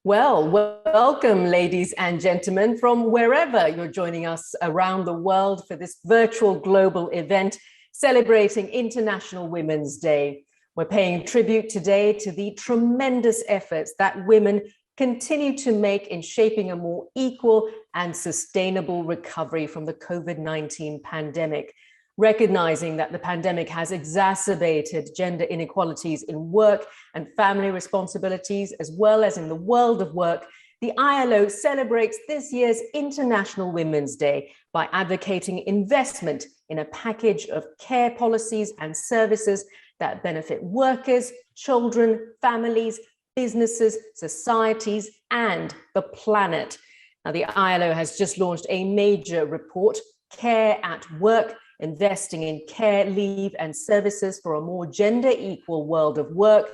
Well, welcome, ladies and gentlemen, from wherever you're joining us around the world for this virtual global event celebrating International Women's Day. We're paying tribute today to the tremendous efforts that women continue to make in shaping a more equal and sustainable recovery from the COVID-19 pandemic. Recognizing that the pandemic has exacerbated gender inequalities in work and family responsibilities, as well as in the world of work, the ILO celebrates this year's International Women's Day by advocating investment in a package of care policies and services that benefit workers, children, families, businesses, societies, and the planet. Now, the ILO has just launched a major report, Care at Work, investing in care, leave, and services for a more gender-equal world of work.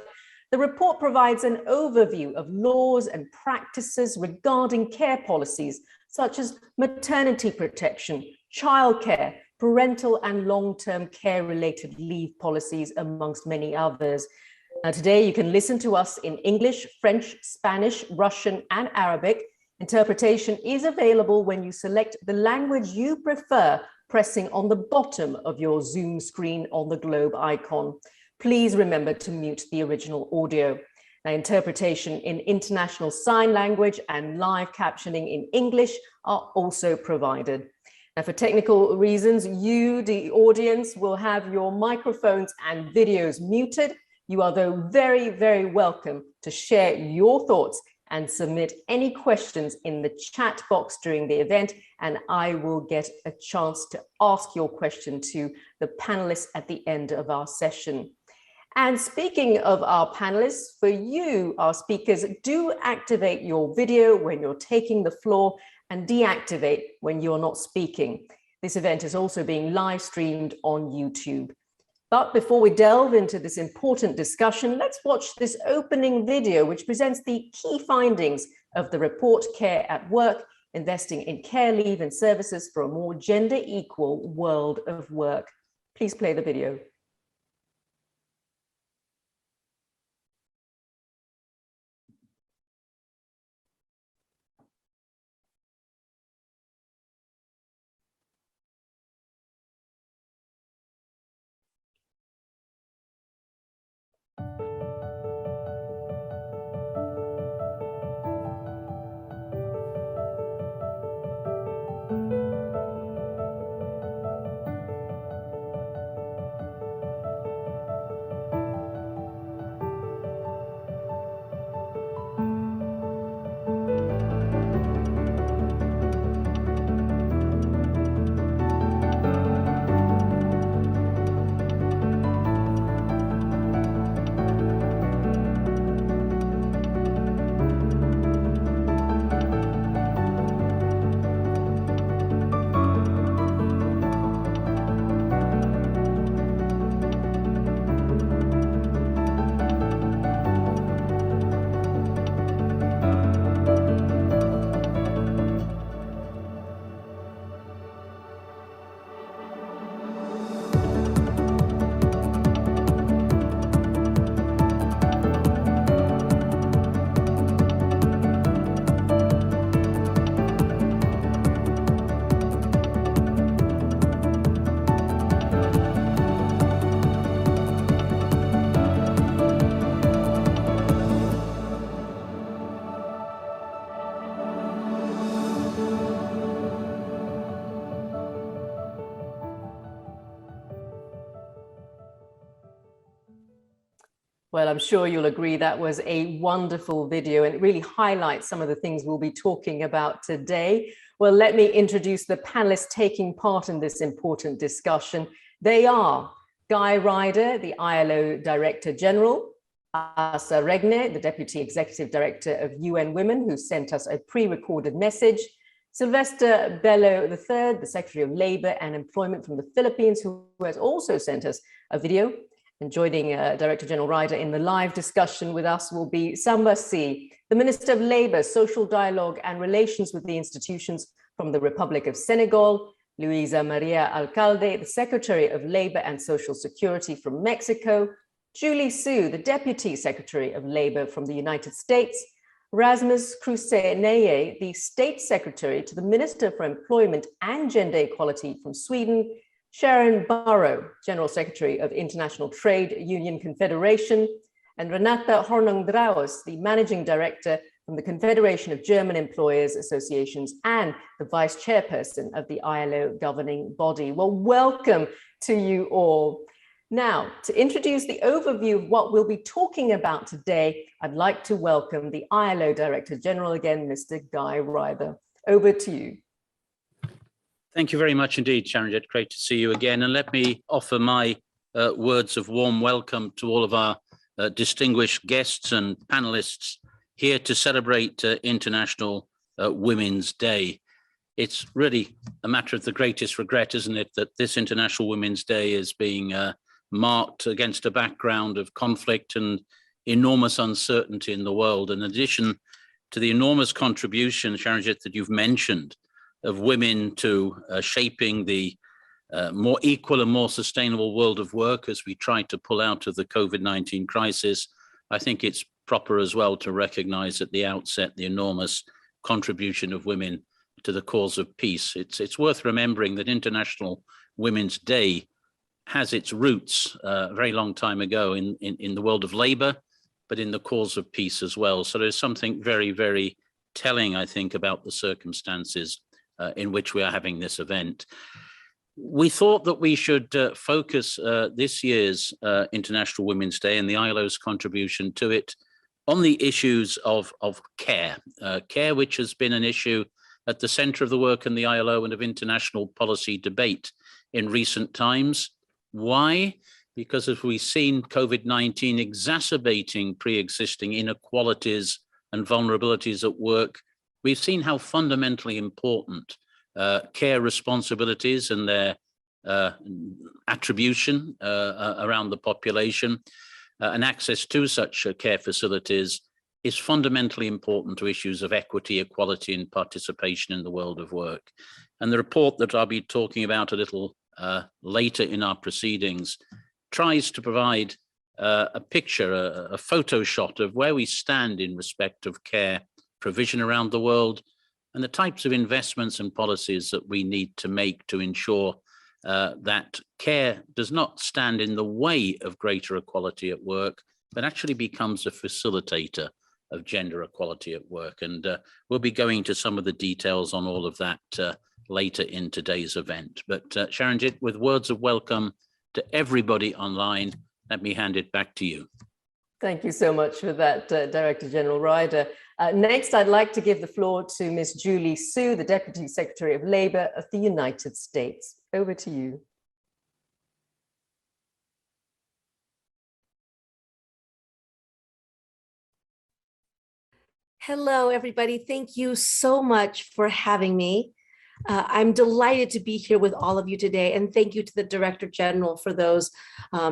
The report provides an overview of laws and practices regarding care policies, such as maternity protection, childcare, parental and long-term care-related leave policies, amongst many others. Now, today you can listen to us in English, French, Spanish, Russian, and Arabic. Interpretation is available when you select the language you prefer, pressing on the bottom of your Zoom screen on the globe icon. Please remember to mute the original audio. Now, interpretation in international sign language and live captioning in English are also provided. Now, for technical reasons, you, the audience, will have your microphones and videos muted. You are, though, very, very welcome to share your thoughts and submit any questions in the chat box during the event, and I will get a chance to ask your question to the panelists at the end of our session. And speaking of our panelists, for you, our speakers, do activate your video when you're taking the floor and deactivate when you're not speaking. This event is also being live streamed on YouTube. But before we delve into this important discussion, let's watch this opening video, which presents the key findings of the report Care at Work, investing in care, leave, and services for a more gender-equal world of work. Please play the video. Well, I'm sure you'll agree that was a wonderful video, and it really highlights some of the things we'll be talking about today. Well, let me introduce the panelists taking part in this important discussion. They are Guy Ryder, the ILO Director General, Asa Regne, the Deputy Executive Director of UN Women, who sent us a pre-recorded message, Sylvester Bello III, the Secretary of Labour and Employment from the Philippines, who has also sent us a video. And joining Director General Ryder in the live discussion with us will be Samba Sy, the Minister of Labour, Social Dialogue and Relations with the Institutions from the Republic of Senegal, Luisa Maria Alcalde, the Secretary of Labour and Social Security from Mexico, Julie Su, the Deputy Secretary of Labour from the United States, Rasmus Kruse-Neje, the State Secretary to the Minister for Employment and Gender Equality from Sweden, Sharon Burrow, General Secretary of International Trade Union Confederation, and Renata Hornung-Draus, the Managing Director from the Confederation of German Employers Associations and the Vice Chairperson of the ILO governing body. Well, welcome to you all. Now, to introduce the overview of what we'll be talking about today, I'd like to welcome the ILO Director General again, Mr. Guy Ryder. Over to you. Thank you very much indeed, Sharon. Great to see you again. And let me offer my words of warm welcome to all of our distinguished guests and panelists here to celebrate International Women's Day. It's really a matter of the greatest regret, isn't it, that this International Women's Day is being marked against a background of conflict and enormous uncertainty in the world. In addition to the enormous contribution, Sharon, that you've mentioned of women to shaping the more equal and more sustainable world of work as we try to pull out of the COVID-19 crisis, I think it's proper as well to recognize at the outset the enormous contribution of women to the cause of peace. It's worth remembering that International Women's Day has its roots a very long time ago in the world of labor, but in the cause of peace as well. So there's something very, very telling, I think, about the circumstances in which we are having this event. We thought that we should focus this year's International Women's Day and the ILO's contribution to it on the issues of care, care which has been an issue at the center of the work in the ILO and of international policy debate in recent times. Why? Because as we've seen COVID-19 exacerbating pre-existing inequalities and vulnerabilities at work, we've seen how fundamentally important care responsibilities and their attribution around the population and access to such care facilities is fundamentally important to issues of equity, equality, and participation in the world of work. And the report that I'll be talking about a little later in our proceedings tries to provide a picture, a photo shot of where we stand in respect of care provision around the world and the types of investments and policies that we need to make to ensure that care does not stand in the way of greater equality at work, but actually becomes a facilitator of gender equality at work. And we'll be going to some of the details on all of that later in today's event. But Sharon, with words of welcome to everybody online, let me hand it back to you. Thank you so much for that, Director General Ryder. Next, I'd like to give the floor to Ms. Julie Su, the Deputy Secretary of Labour of the United States. Over to you. Hello, everybody. Thank you so much for having me. I'm delighted to be here with all of you today, and thank you to the Director General for those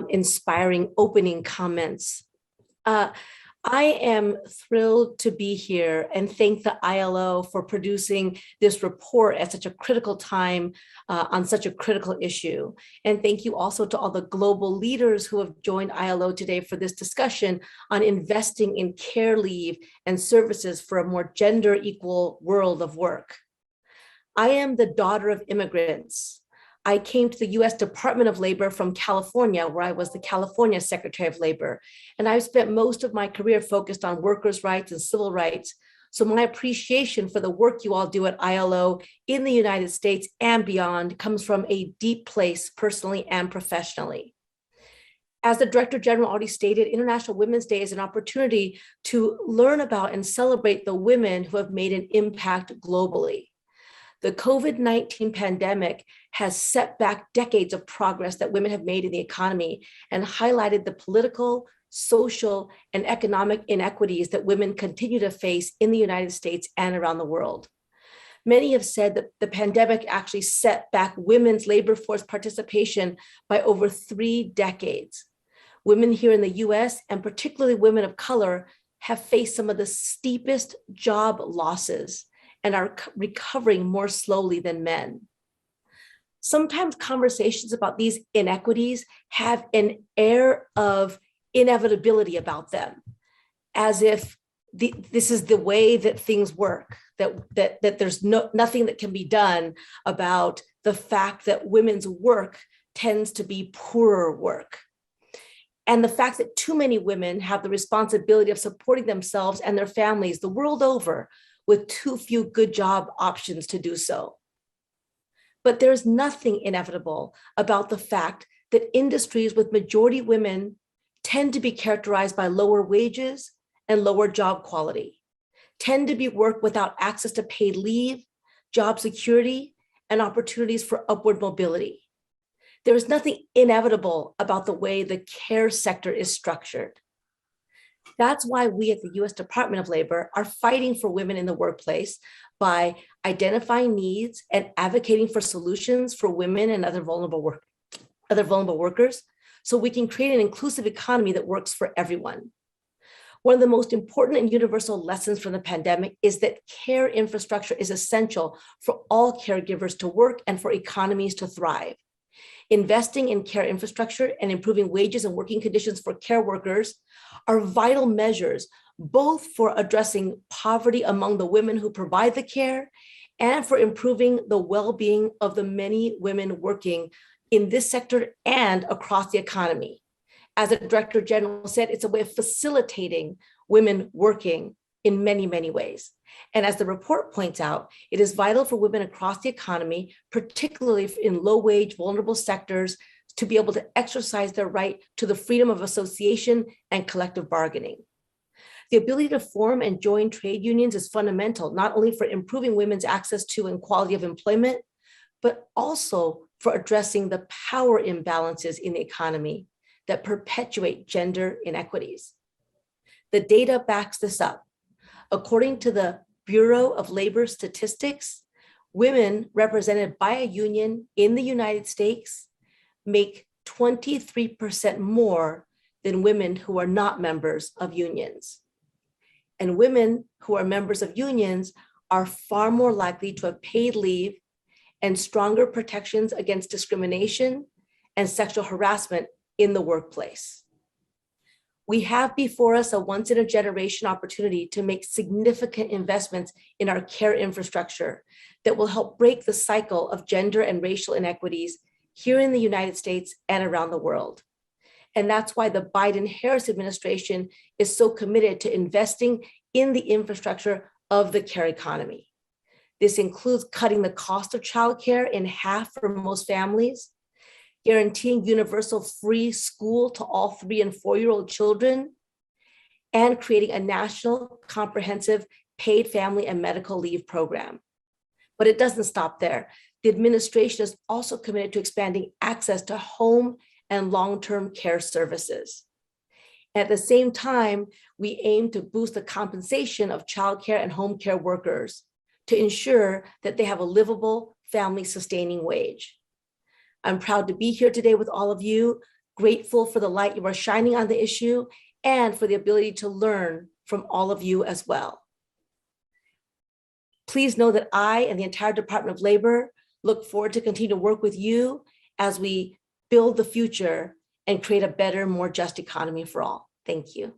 inspiring opening comments. I am thrilled to be here and thank the ILO for producing this report at such a critical time on such a critical issue. And thank you also to all the global leaders who have joined ILO today for this discussion on investing in care leave and services for a more gender equal world of work. I am the daughter of immigrants. I came to the US Department of Labor from California, where I was the California Secretary of Labor. And I've spent most of my career focused on workers' rights and civil rights. So my appreciation for the work you all do at ILO in the United States and beyond comes from a deep place personally and professionally. As the Director General already stated, International Women's Day is an opportunity to learn about and celebrate the women who have made an impact globally. The COVID-19 pandemic has set back decades of progress that women have made in the economy and highlighted the political, social, and economic inequities that women continue to face in the United States and around the world. Many have said that the pandemic actually set back women's labor force participation by over 3 decades. Women here in the US, and particularly women of color, have faced some of the steepest job losses and are recovering more slowly than men. Sometimes conversations about these inequities have an air of inevitability about them, as if this is the way that things work, that there's nothing that can be done about the fact that women's work tends to be poorer work. And the fact that too many women have the responsibility of supporting themselves and their families the world over with too few good job options to do so. But there's nothing inevitable about the fact that industries with majority women tend to be characterized by lower wages and lower job quality, tend to be work without access to paid leave, job security, and opportunities for upward mobility. There is nothing inevitable about the way the care sector is structured. That's why we at the US Department of Labor are fighting for women in the workplace by identifying needs and advocating for solutions for women and other vulnerable workers, so we can create an inclusive economy that works for everyone. One of the most important and universal lessons from the pandemic is that care infrastructure is essential for all caregivers to work and for economies to thrive. Investing in care infrastructure and improving wages and working conditions for care workers are vital measures, both for addressing poverty among the women who provide the care and for improving the well-being of the many women working in this sector and across the economy. As the Director General said, it's a way of facilitating women working in many, many ways. And as the report points out, it is vital for women across the economy, particularly in low-wage, vulnerable sectors, to be able to exercise their right to the freedom of association and collective bargaining. The ability to form and join trade unions is fundamental, not only for improving women's access to and quality of employment, but also for addressing the power imbalances in the economy that perpetuate gender inequities. The data backs this up. According to the Bureau of Labor Statistics, women represented by a union in the United States make 23% more than women who are not members of unions. And women who are members of unions are far more likely to have paid leave and stronger protections against discrimination and sexual harassment in the workplace. We have before us a once-in-a-generation opportunity to make significant investments in our care infrastructure that will help break the cycle of gender and racial inequities here in the United States and around the world. And that's why the Biden-Harris administration is so committed to investing in the infrastructure of the care economy. This includes cutting the cost of childcare in half for most families, guaranteeing universal free school to all 3- and 4-year-old children, and creating a national comprehensive paid family and medical leave program. But it doesn't stop there. The administration is also committed to expanding access to home and long-term care services. At the same time, we aim to boost the compensation of childcare and home care workers to ensure that they have a livable, family-sustaining wage. I'm proud to be here today with all of you, grateful for the light you are shining on the issue and for the ability to learn from all of you as well. Please know that I and the entire Department of Labor look forward to continue to work with you as we build the future and create a better, more just economy for all. Thank you.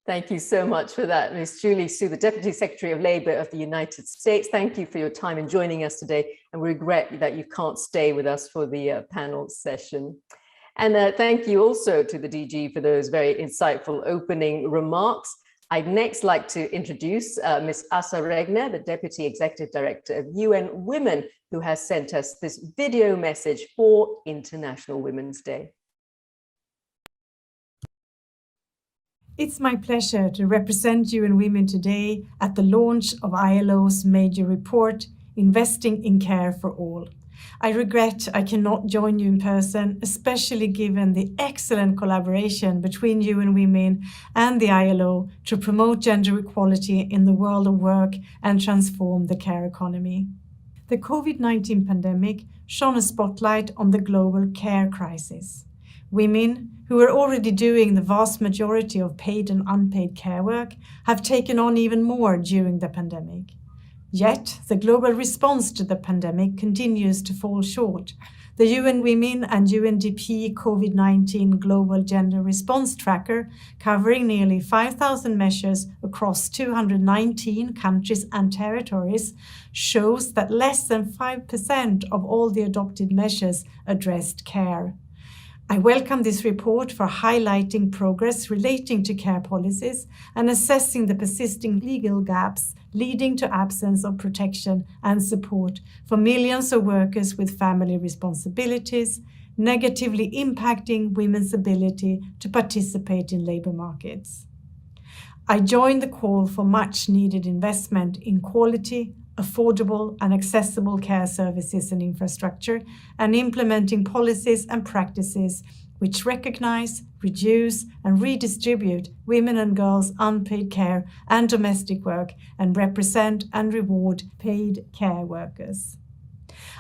Thank you so much for that, Ms. Julie Su, the Deputy Secretary of Labor of the United States. Thank you for your time in joining us today, and we regret that you can't stay with us for the panel session. And thank you also to the DG for those very insightful opening remarks. I'd next like to introduce Ms. Asa Regner, the Deputy Executive Director of UN Women, who has sent us this video message for International Women's Day. It's my pleasure to represent UN Women today at the launch of ILO's major report, Investing in Care for All. I regret I cannot join you in person, especially given the excellent collaboration between UN Women and the ILO to promote gender equality in the world of work and transform the care economy. The COVID-19 pandemic shone a spotlight on the global care crisis. Women, who are already doing the vast majority of paid and unpaid care work, have taken on even more during the pandemic. Yet, the global response to the pandemic continues to fall short. The UN Women and UNDP COVID-19 Global Gender Response Tracker, covering nearly 5,000 measures across 219 countries and territories, shows that less than 5% of all the adopted measures addressed care. I welcome this report for highlighting progress relating to care policies and assessing the persisting legal gaps leading to absence of protection and support for millions of workers with family responsibilities, negatively impacting women's ability to participate in labor markets. I join the call for much needed investment in quality, affordable and accessible care services and infrastructure, and implementing policies and practices which recognize, reduce, and redistribute women and girls' unpaid care and domestic work and represent and reward paid care workers.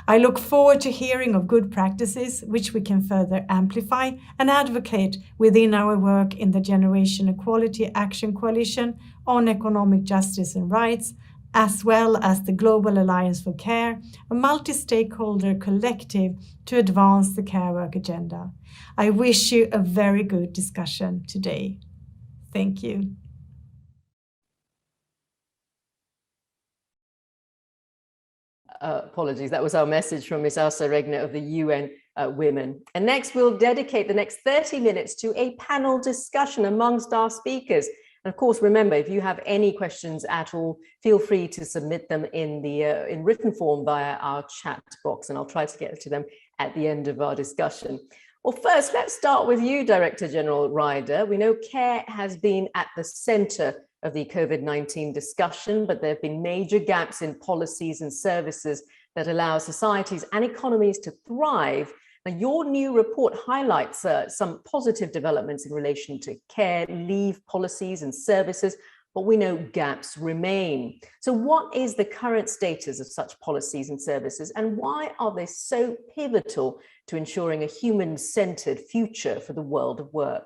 I look forward to hearing of good practices which we can further amplify and advocate within our work in the Generation Equality Action Coalition on Economic Justice and Rights, as well as the Global Alliance for Care, a multi-stakeholder collective to advance the care work agenda. I wish you a very good discussion today. Thank you. Apologies, that was our message from Ms. Asa Regner of the UN Women. And next, we'll dedicate the next 30 minutes to a panel discussion amongst our speakers. And of course, remember, if you have any questions at all, feel free to submit them in written form via our chat box, and I'll try to get to them at the end of our discussion. Well, first, let's start with you, Director General Ryder. We know care has been at the center of the COVID-19 discussion, but there have been major gaps in policies and services that allow societies and economies to thrive. Now, your new report highlights some positive developments in relation to care, leave policies and services, but we know gaps remain. So what is the current status of such policies and services, and why are they so pivotal to ensuring a human-centered future for the world of work?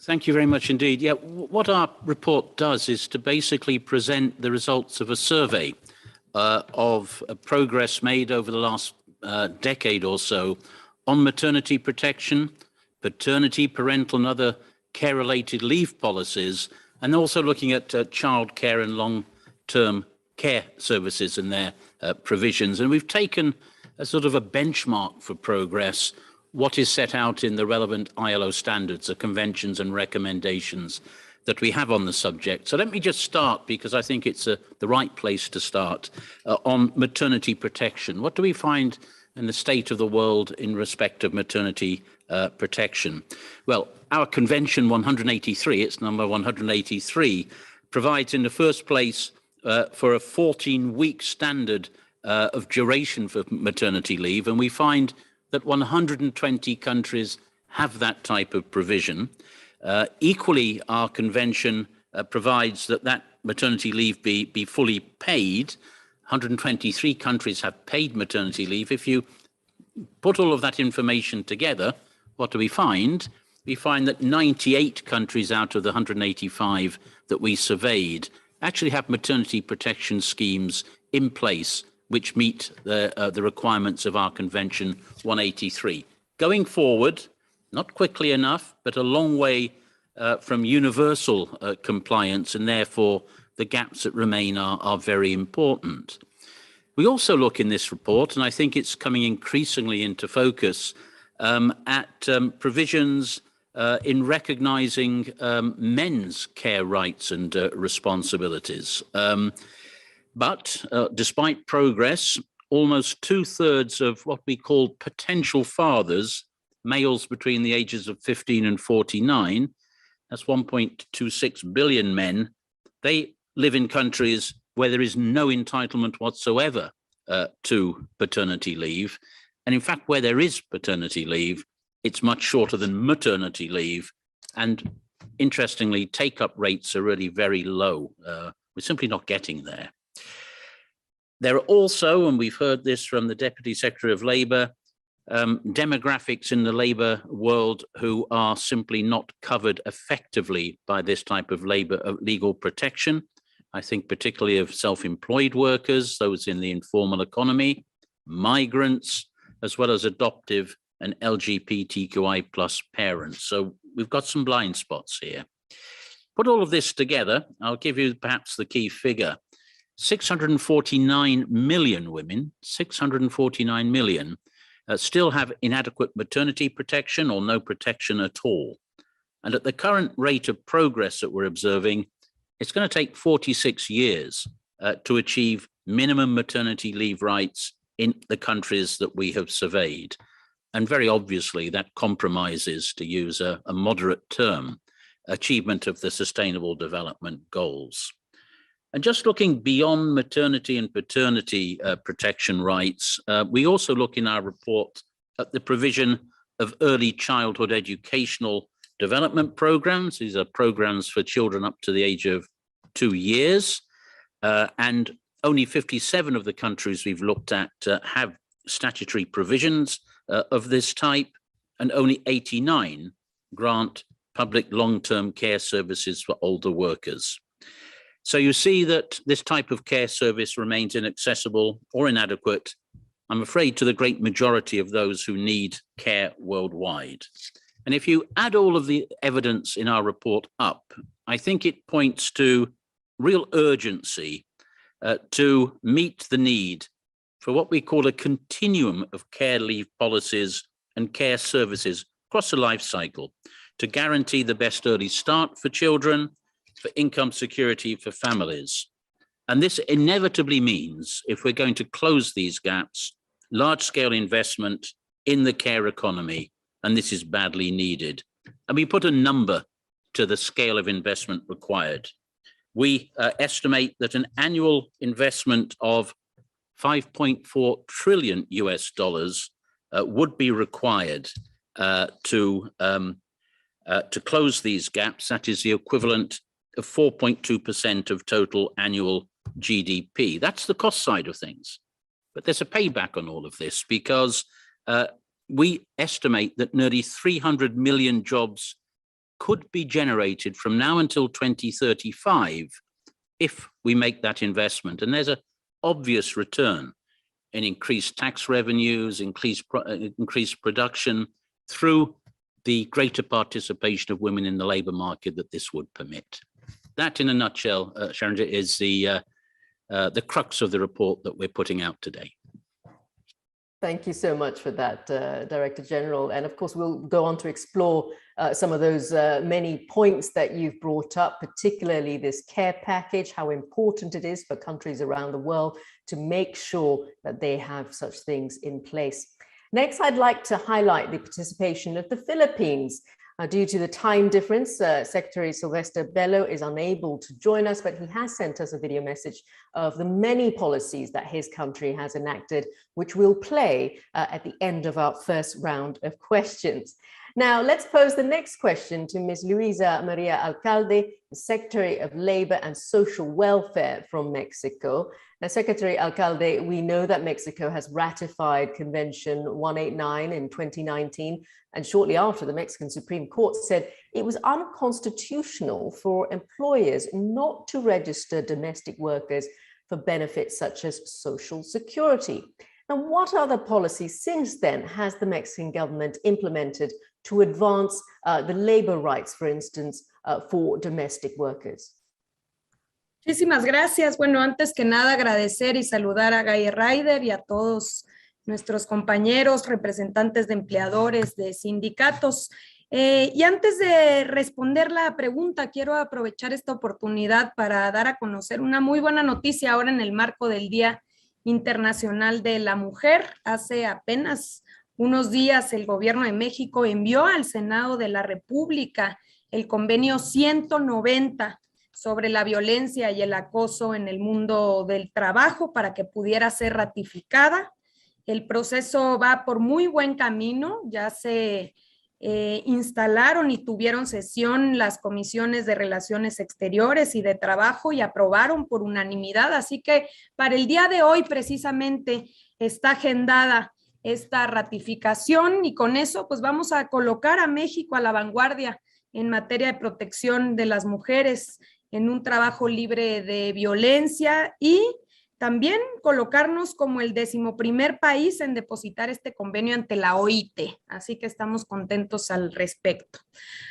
Thank you very much indeed. Yeah, what our report does is to basically present the results of a survey of progress made over the last decade or so on maternity protection, paternity, parental and other care-related leave policies, and also looking at childcare and long-term care services and their provisions. And we've taken a sort of a benchmark for progress, what is set out in the relevant ILO standards, the conventions and recommendations that we have on the subject. So let me just start, because I think it's the right place to start, on maternity protection. What do we find in the state of the world in respect of maternity protection? Well, our Convention 183, it's number 183, provides in the first place for a 14-week standard of duration for maternity leave, and we find that 120 countries have that type of provision. Equally, our convention provides that maternity leave be fully paid. 123 countries have paid maternity leave. If you put all of that information together, what do we find? We find that 98 countries out of the 185 that we surveyed actually have maternity protection schemes in place which meet the requirements of our Convention 183. Going forward, not quickly enough, but a long way from universal compliance, and therefore the gaps that remain are very important. We also look in this report, and I think it's coming increasingly into focus, at provisions in recognising men's care rights and responsibilities. But despite progress, almost 2/3 of what we call potential fathers, males between the ages of 15 and 49, that's 1.26 billion men, they live in countries where there is no entitlement whatsoever to paternity leave. And in fact, where there is paternity leave, it's much shorter than maternity leave. And interestingly, take-up rates are really very low. We're simply not getting there. There are also, and we've heard this from the Deputy Secretary of Labour, demographics in the labour world who are simply not covered effectively by this type of legal protection. I think particularly of self-employed workers, those in the informal economy, migrants, as well as adoptive and LGBTQI plus parents. So we've got some blind spots here. Put all of this together, I'll give you perhaps the key figure. 649 million women, 649 million, still have inadequate maternity protection or no protection at all. And at the current rate of progress that we're observing, it's going to take 46 years to achieve minimum maternity leave rights in the countries that we have surveyed. And very obviously, that compromises, to use a moderate term, achievement of the Sustainable Development Goals. And just looking beyond maternity and paternity protection rights, we also look in our report at the provision of early childhood educational development programs. These are programs for children up to the age of 2 years. And only 57 of the countries we've looked at have statutory provisions of this type, and only 89 grant public long-term care services for older workers. So you see that this type of care service remains inaccessible or inadequate, I'm afraid, to the great majority of those who need care worldwide. And if you add all of the evidence in our report up, I think it points to real urgency to meet the need for what we call a continuum of care leave policies and care services across the life cycle to guarantee the best early start for children, for income security for families. And this inevitably means, if we're going to close these gaps, large-scale investment in the care economy, and this is badly needed. And we put a number to the scale of investment required. We estimate that an annual investment of $5.4 trillion would be required to close these gaps. That is the equivalent of 4.2% of total annual GDP. That's the cost side of things. But there's a payback on all of this, because we estimate that nearly 300 million jobs could be generated from now until 2035 if we make that investment. And there's an obvious return in increased tax revenues, increased production through the greater participation of women in the labor market that this would permit. That, in a nutshell, Sharon, is the crux of the report that we're putting out today. Thank you so much for that, Director General. And of course, we'll go on to explore some of those many points that you've brought up, particularly this care package, how important it is for countries around the world to make sure that they have such things in place. Next, I'd like to highlight the participation of the Philippines. Due to the time difference, Secretary Sylvester Bello is unable to join us, but he has sent us a video message of the many policies that his country has enacted, which we'll play at the end of our first round of questions. Now, let's pose the next question to Ms. Luisa Maria Alcalde, the Secretary of Labor and Social Welfare from Mexico. Now, Secretary Alcalde, we know that Mexico has ratified Convention 189 in 2019, and shortly after, the Mexican Supreme Court said it was unconstitutional for employers not to register domestic workers for benefits such as Social Security. Now, what other policies since then has the Mexican government implemented to advance the labor rights, for instance, for domestic workers? Muchísimas gracias. Bueno, antes que nada agradecer y saludar a Guy Ryder y a todos nuestros compañeros, representantes de empleadores, de sindicatos. Y antes de responder la pregunta, quiero aprovechar esta oportunidad para dar a conocer una muy buena noticia ahora en el marco del Día Internacional de la Mujer. Hace apenas unos días el Gobierno de México envió al Senado de la República el convenio 190 sobre la violencia y el acoso en el mundo del trabajo para que pudiera ser ratificada. El proceso va por muy buen camino, ya se instalaron y tuvieron sesión las comisiones de Relaciones Exteriores y de Trabajo y aprobaron por unanimidad, así que para el día de hoy precisamente está agendada esta ratificación y con eso pues vamos a colocar a México a la vanguardia en materia de protección de las mujeres en un trabajo libre de violencia y También colocarnos como el 11º país en depositar este convenio ante la OIT, así que estamos contentos al respecto.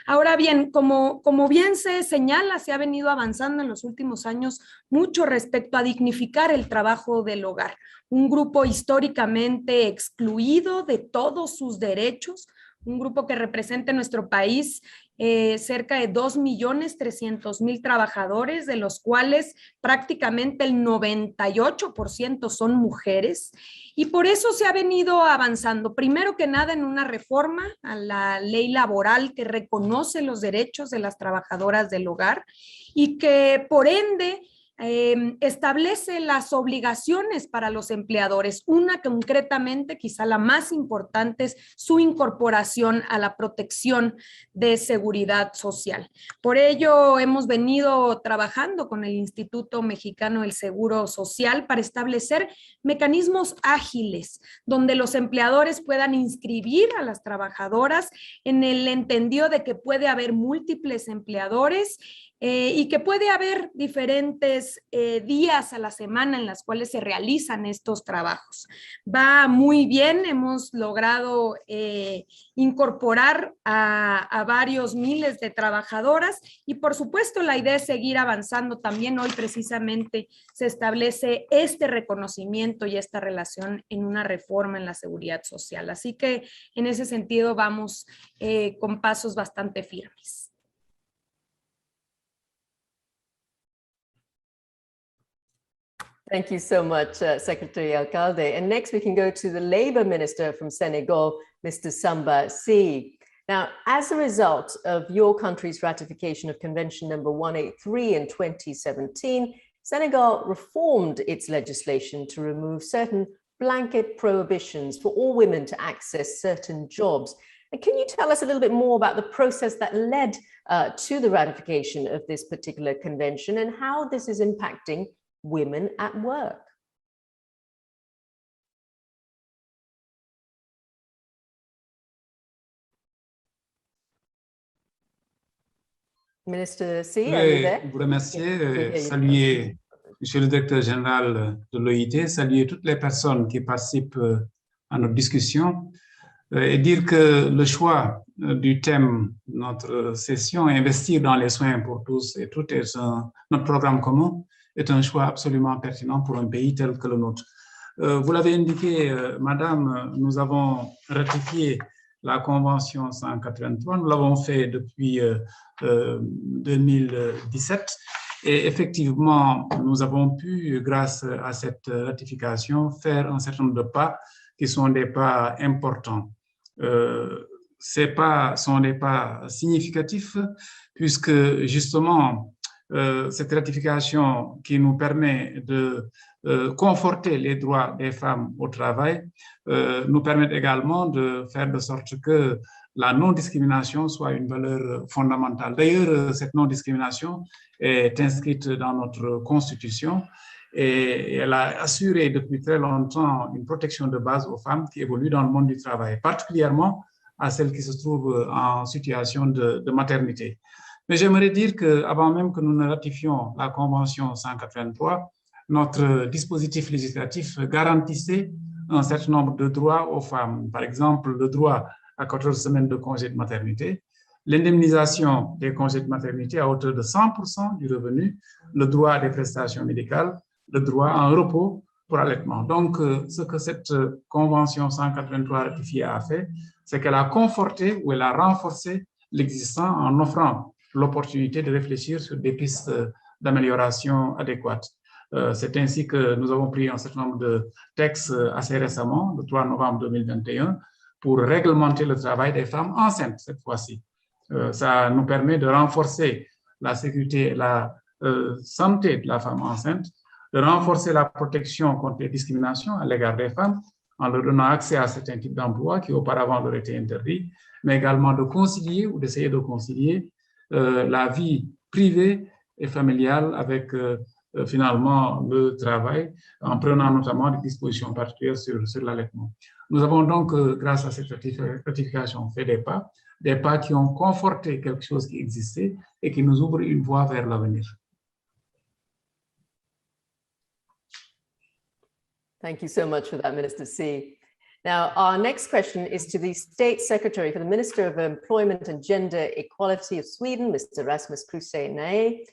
Ahora bien, como bien se señala, se ha venido avanzando en los últimos años mucho respecto a dignificar el trabajo del hogar, un grupo históricamente excluido de todos sus derechos, un grupo que representa en nuestro país cerca de 2.300.000 trabajadores, de los cuales prácticamente el 98% son mujeres, y por eso se ha venido avanzando, primero que nada en una reforma a la ley laboral que reconoce los derechos de las trabajadoras del hogar y que por ende establece las obligaciones para los empleadores. Una concretamente, quizá la más importante, es su incorporación a la protección de seguridad social. Por ello, hemos venido trabajando con el Instituto Mexicano del Seguro Social para establecer mecanismos ágiles donde los empleadores puedan inscribir a las trabajadoras en el entendido de que puede haber múltiples empleadores y que puede haber diferentes días a la semana en las cuales se realizan estos trabajos. Va muy bien, hemos logrado incorporar a varios miles de trabajadoras y por supuesto la idea es seguir avanzando. También hoy precisamente se establece este reconocimiento y esta relación en una reforma en la seguridad social. Así que en ese sentido vamos con pasos bastante firmes. Thank you so much, Secretary Alcalde. And next we can go to the Labour Minister from Senegal, Mr. Samba Sy. Now, as a result of your country's ratification of Convention number 183 in 2017, Senegal reformed its legislation to remove certain blanket prohibitions for all women to access certain jobs. And can you tell us a little bit more about the process that led to the ratification of this particular convention and how this is impacting women at work? Minister Sy, are you there? Vous remercier, saluer Monsieur le Directeur Général de l'OIT, saluer toutes les personnes qui participent à notre discussion et dire que le choix du thème de notre session, investir dans les soins pour tous et toutes, est notre programme commun, est un choix absolument pertinent pour un pays tel que le nôtre. Vous l'avez indiqué, Madame, nous avons ratifié la Convention 183, nous l'avons fait depuis 2017 et effectivement, nous avons pu, grâce à cette ratification, faire un certain nombre de pas qui sont des pas importants. Ces pas sont des pas significatifs puisque justement, cette ratification qui nous permet de conforter les droits des femmes au travail nous permet également de faire de sorte que la non-discrimination soit une valeur fondamentale. D'ailleurs, cette non-discrimination est inscrite dans notre Constitution et elle a assuré depuis très longtemps une protection de base aux femmes qui évoluent dans le monde du travail, particulièrement à celles qui se trouvent en situation de maternité. Mais j'aimerais dire qu'avant même que nous ne ratifions la Convention 183, notre dispositif législatif garantissait un certain nombre de droits aux femmes. Par exemple, le droit à 14 semaines de congé de maternité, l'indemnisation des congés de maternité à hauteur de 100% du revenu, le droit à des prestations médicales, le droit à un repos pour allaitement. Donc, ce que cette Convention 183 ratifiée a fait, c'est qu'elle a conforté ou elle a renforcé l'existant en offrant l'opportunité de réfléchir sur des pistes d'amélioration adéquates. C'est ainsi que nous avons pris un certain nombre de textes assez récemment, le 3 novembre 2021, pour réglementer le travail des femmes enceintes cette fois-ci. Ça nous permet de renforcer la sécurité et la santé de la femme enceinte, de renforcer la protection contre les discriminations à l'égard des femmes en leur donnant accès à certains types d'emplois qui auparavant leur étaient interdits, mais également de concilier ou d'essayer de concilier la vie privée et familiale avec finalement le travail, en prenant notamment des dispositions particulières sur l'allaitement. Nous avons donc, grâce à cette ratification, fait des pas qui ont conforté quelque chose qui existait et qui nous ouvre une voie vers l'avenir. Thank you so much for that, Minister C. Now, our next question is to the State Secretary for the Minister of Employment and Gender Equality of Sweden, Mr. Rasmus Kruse-Nae.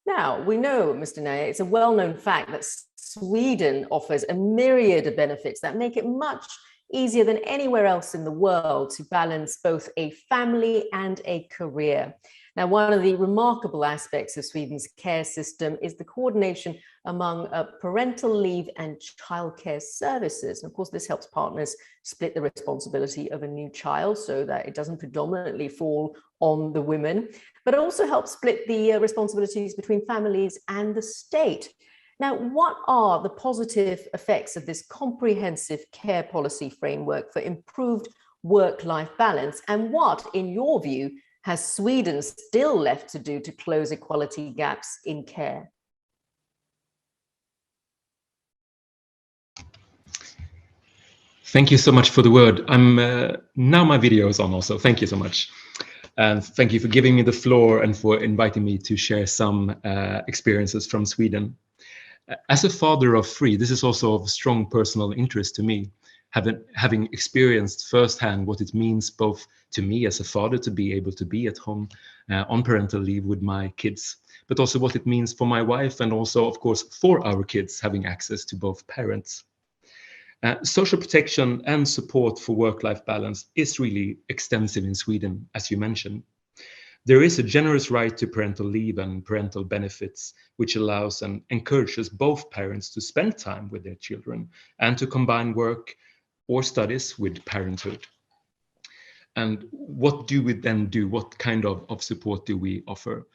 Now, we know, Mr. Nae, it's a well-known fact that Sweden offers a myriad of benefits that make it much easier than anywhere else in the world to balance both a family and a career. Now, one of the remarkable aspects of Sweden's care system is the coordination among parental leave and childcare services. And of course, this helps partners split the responsibility of a new child so that it doesn't predominantly fall on the women, but it also helps split the responsibilities between families and the state. Now, what are the positive effects of this comprehensive care policy framework for improved work-life balance? And what, in your view, has Sweden still left to do to close equality gaps in care? Thank you so much for the word. Now my video is on also. Thank you so much. And thank you for giving me the floor and for inviting me to share some experiences from Sweden. As a father of three, this is also of strong personal interest to me, having experienced firsthand what it means both to me as a father to be able to be at home on parental leave with my kids, but also what it means for my wife and also, of course, for our kids having access to both parents. Social protection and support for work-life balance is really extensive in Sweden, as you mentioned. There is a generous right to parental leave and parental benefits, which allows and encourages both parents to spend time with their children and to combine work or studies with parenthood. And what do we then do? What kind of support do we offer?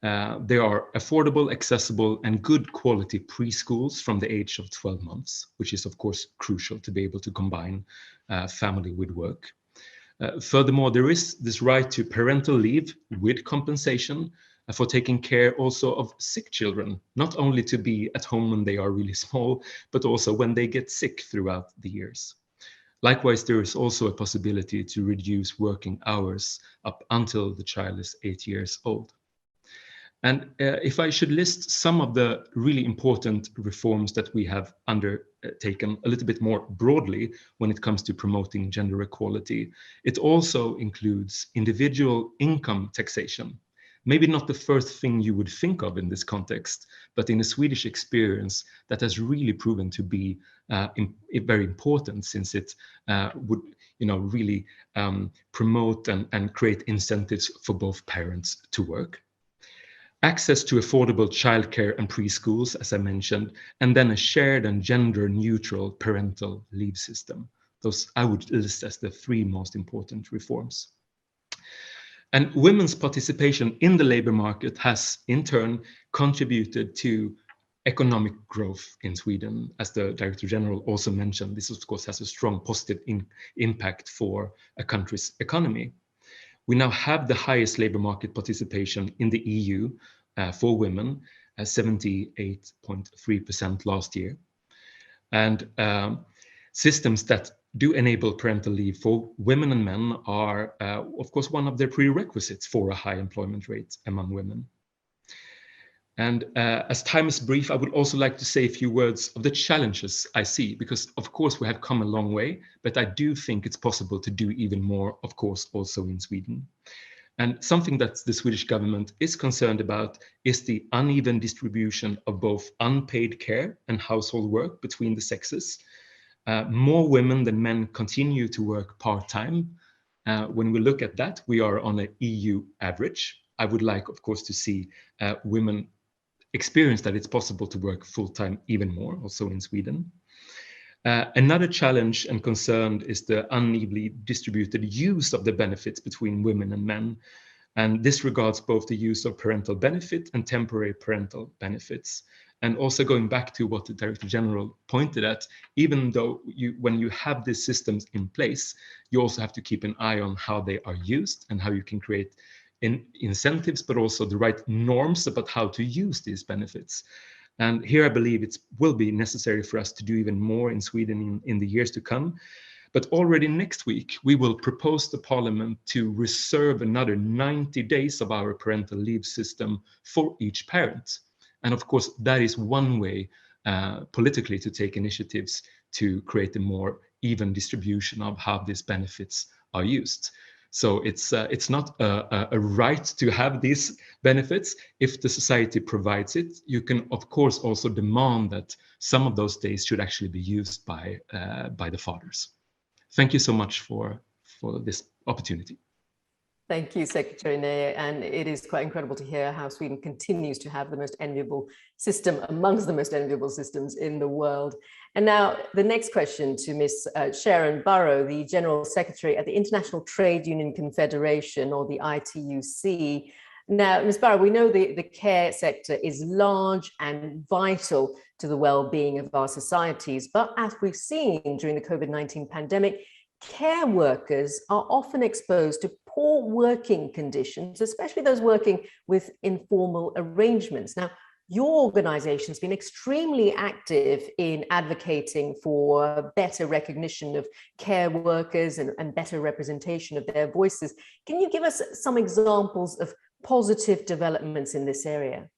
There are affordable, accessible, and good quality preschools from the age of 12 months, which is, of course, crucial to be able to combine family with work. Furthermore, there is this right to parental leave with compensation for taking care also of sick children, not only to be at home when they are really small, but also when they get sick throughout the years. Likewise, there is also a possibility to reduce working hours up until the child is 8 years old. And if I should list some of the really important reforms that we have undertaken a little bit more broadly when it comes to promoting gender equality, it also includes individual income taxation. Maybe not the first thing you would think of in this context, but in a Swedish experience that has really proven to be very important, since it would really promote and create incentives for both parents to work. Access to affordable childcare and preschools, as I mentioned, and then a shared and gender-neutral parental leave system. Those I would list as the three most important reforms. And women's participation in the labor market has, in turn, contributed to economic growth in Sweden. As the Director General also mentioned, this, of course, has a strong positive impact for a country's economy. We now have the highest labor market participation in the EU for women, 78.3% last year. And systems that do enable parental leave for women and men are, of course, one of their prerequisites for a high employment rate among women. And as time is brief, I would also like to say a few words of the challenges I see, because of course we have come a long way, but I do think it's possible to do even more, of course, also in Sweden. And something that the Swedish government is concerned about is the uneven distribution of both unpaid care and household work between the sexes. More women than men continue to work part-time. When we look at that, we are on an EU average. I would like, of course, to see women experience that it's possible to work full-time even more, also in Sweden. Another challenge and concern is the unevenly distributed use of the benefits between women and men. And this regards both the use of parental benefit and temporary parental benefits. And also going back to what the Director General pointed at, even though when you have these systems in place, you also have to keep an eye on how they are used and how you can create incentives, but also the right norms about how to use these benefits. And here I believe it will be necessary for us to do even more in Sweden in the years to come. But already next week, we will propose to Parliament to reserve another 90 days of our parental leave system for each parent. And of course, that is one way politically to take initiatives to create a more even distribution of how these benefits are used. So it's not a right to have these benefits. If the society provides it, you can of course also demand that some of those days should actually be used by the fathers. Thank you so much for this opportunity. Thank you, Secretary Neye. And it is quite incredible to hear how Sweden continues to have the most enviable system amongst the most enviable systems in the world. And now the next question to Ms. Sharon Burrow, the General Secretary at the International Trade Union Confederation, or the ITUC. Now, Ms. Burrow, we know the care sector is large and vital to the well-being of our societies, but as we've seen during the COVID-19 pandemic, care workers are often exposed to poor working conditions, especially those working with informal arrangements. Now, your organization has been extremely active in advocating for better recognition of care workers and better representation of their voices. Can you give us some examples of positive developments in this area?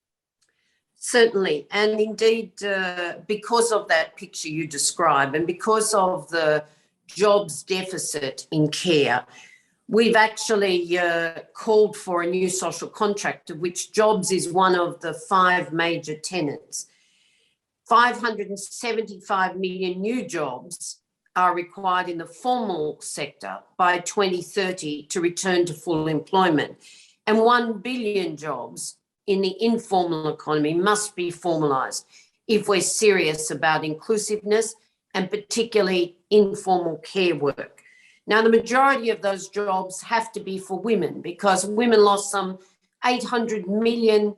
Certainly, and indeed, because of that picture you describe, and because of the jobs deficit in care, we've actually called for a new social contract, of which jobs is one of the 5 major tenets. 575 million new jobs are required in the formal sector by 2030 to return to full employment, and 1 billion jobs in the informal economy must be formalised if we're serious about inclusiveness and particularly informal care work. Now, the majority of those jobs have to be for women, because women lost some $800 million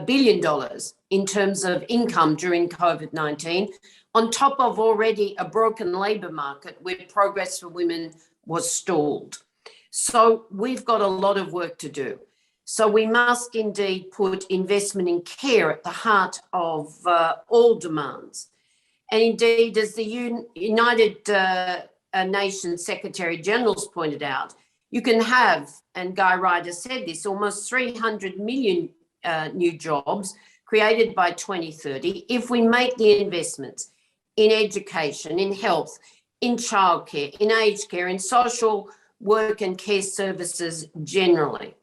billion dollars in terms of income during COVID-19, on top of already a broken labour market where progress for women was stalled. So we've got a lot of work to do. So we must indeed put investment in care at the heart of all demands. And indeed, as the United Nations Secretary General's pointed out, you can have, and Guy Ryder said this, almost 300 million new jobs created by 2030 if we make the investments in education, in health, in childcare, in aged care, in social work and care services generally.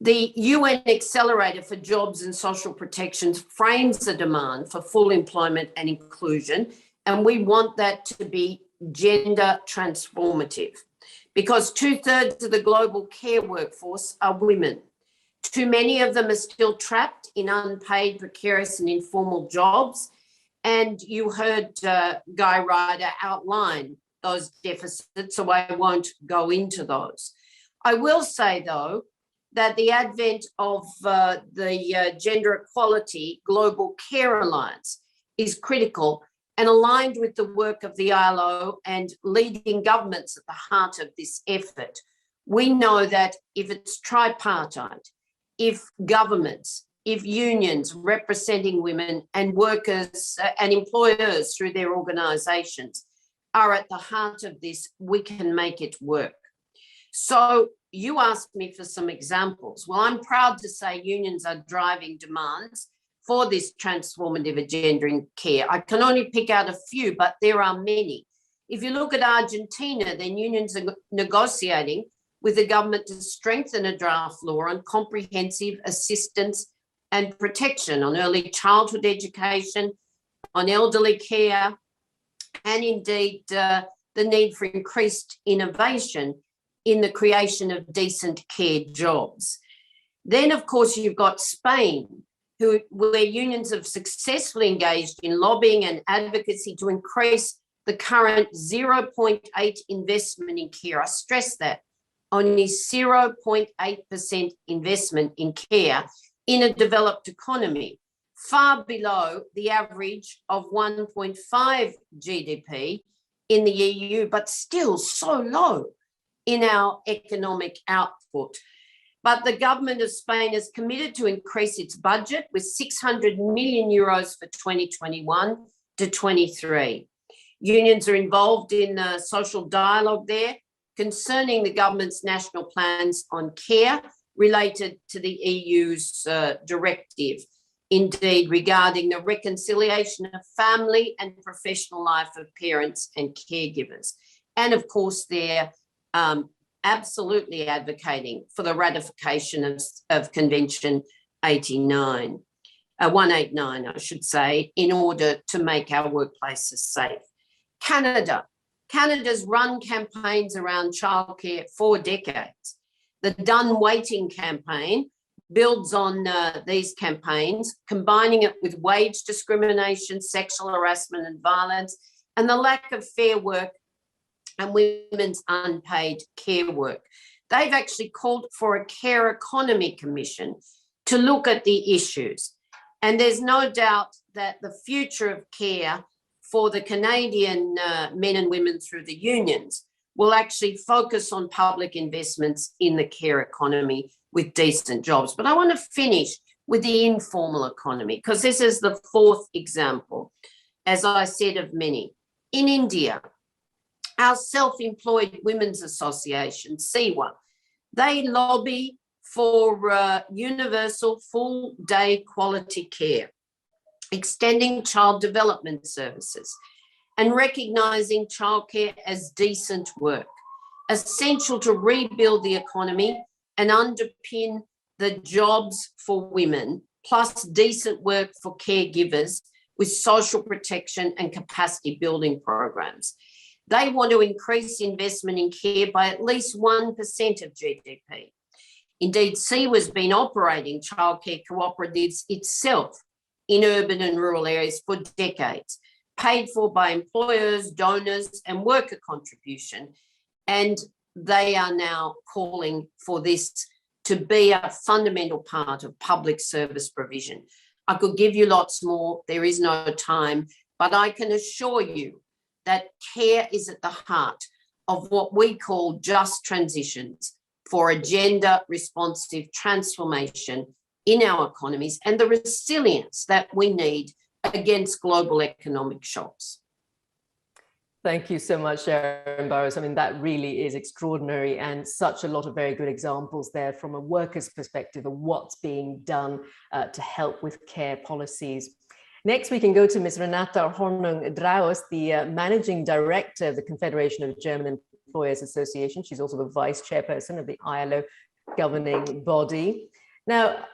The UN Accelerator for Jobs and Social Protections frames the demand for full employment and inclusion, and we want that to be gender transformative, because 2/3 of the global care workforce are women. Too many of them are still trapped in unpaid, precarious and informal jobs, and you heard Guy Ryder outline those deficits, so I won't go into those. I will say, though, that the advent of the Gender Equality Global Care Alliance is critical and aligned with the work of the ILO and leading governments at the heart of this effort. We know that if it's tripartite, if governments, if unions representing women and workers and employers through their organisations are at the heart of this, we can make it work. So you asked me for some examples. Well, I'm proud to say unions are driving demands for this transformative agenda in care. I can only pick out a few, but there are many. If you look at Argentina, then unions are negotiating with the government to strengthen a draft law on comprehensive assistance and protection, on early childhood education, on elderly care, and indeed the need for increased innovation in the creation of decent care jobs. Then, of course, you've got Spain, where unions have successfully engaged in lobbying and advocacy to increase the current 0.8% investment in care. I stress that, only 0.8% investment in care in a developed economy, far below the average of 1.5 GDP in the EU, but still so low in our economic output. But the government of Spain is committed to increase its budget with 600 million euros for 2021 to 23. Unions are involved in social dialogue there concerning the government's national plans on care related to the EU's directive. indeed, regarding the reconciliation of family and professional life of parents and caregivers. And of course, they're absolutely advocating for the ratification of Convention 189, I should say, in order to make our workplaces safe. Canada's run campaigns around childcare for decades. The Done Waiting campaign builds on these campaigns, combining it with wage discrimination, sexual harassment and violence, and the lack of fair work and women's unpaid care work. They've actually called for a care economy commission to look at the issues. And there's no doubt that the future of care for the Canadian men and women through the unions will actually focus on public investments in the care economy with decent jobs. But I want to finish with the informal economy, because this is the fourth example, as I said, of many. In India, our self-employed women's association, SEWA, they lobby for universal full-day quality care, extending child development services, and recognising childcare as decent work, essential to rebuild the economy and underpin the jobs for women, plus decent work for caregivers with social protection and capacity building programs. They want to increase investment in care by at least 1% of GDP. Indeed, SEWA has been operating childcare cooperatives itself in urban and rural areas for decades, paid for by employers, donors, and worker contribution. And they are now calling for this to be a fundamental part of public service provision. I could give you lots more, there is no time, but I can assure you that care is at the heart of what we call just transitions for a gender-responsive transformation in our economies and the resilience that we need against global economic shocks. Thank you so much, Sharon Burrows. I mean, that really is extraordinary, and such a lot of very good examples there from a worker's perspective of what's being done to help with care policies. Next, we can go to Ms. Renata Hornung-Draus, the Managing Director of the Confederation of German Employers Association. She's also the Vice Chairperson of the ILO governing body. Now,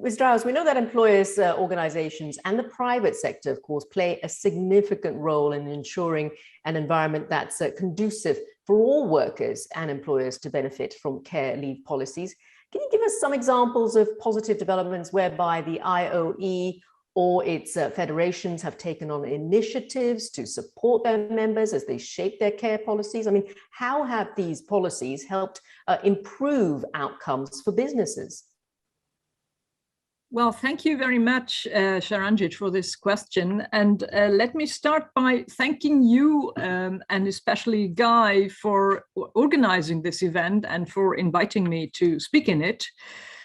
Ms. Draus, we know that employers' organizations and the private sector, of course, play a significant role in ensuring an environment that's conducive for all workers and employers to benefit from care leave policies. Can you give us some examples of positive developments whereby the IOE or its federations have taken on initiatives to support their members as they shape their care policies? I mean, how have these policies helped improve outcomes for businesses? Well, thank you very much, Sharanjit, for this question. And let me start by thanking you and especially Guy for organizing this event and for inviting me to speak in it,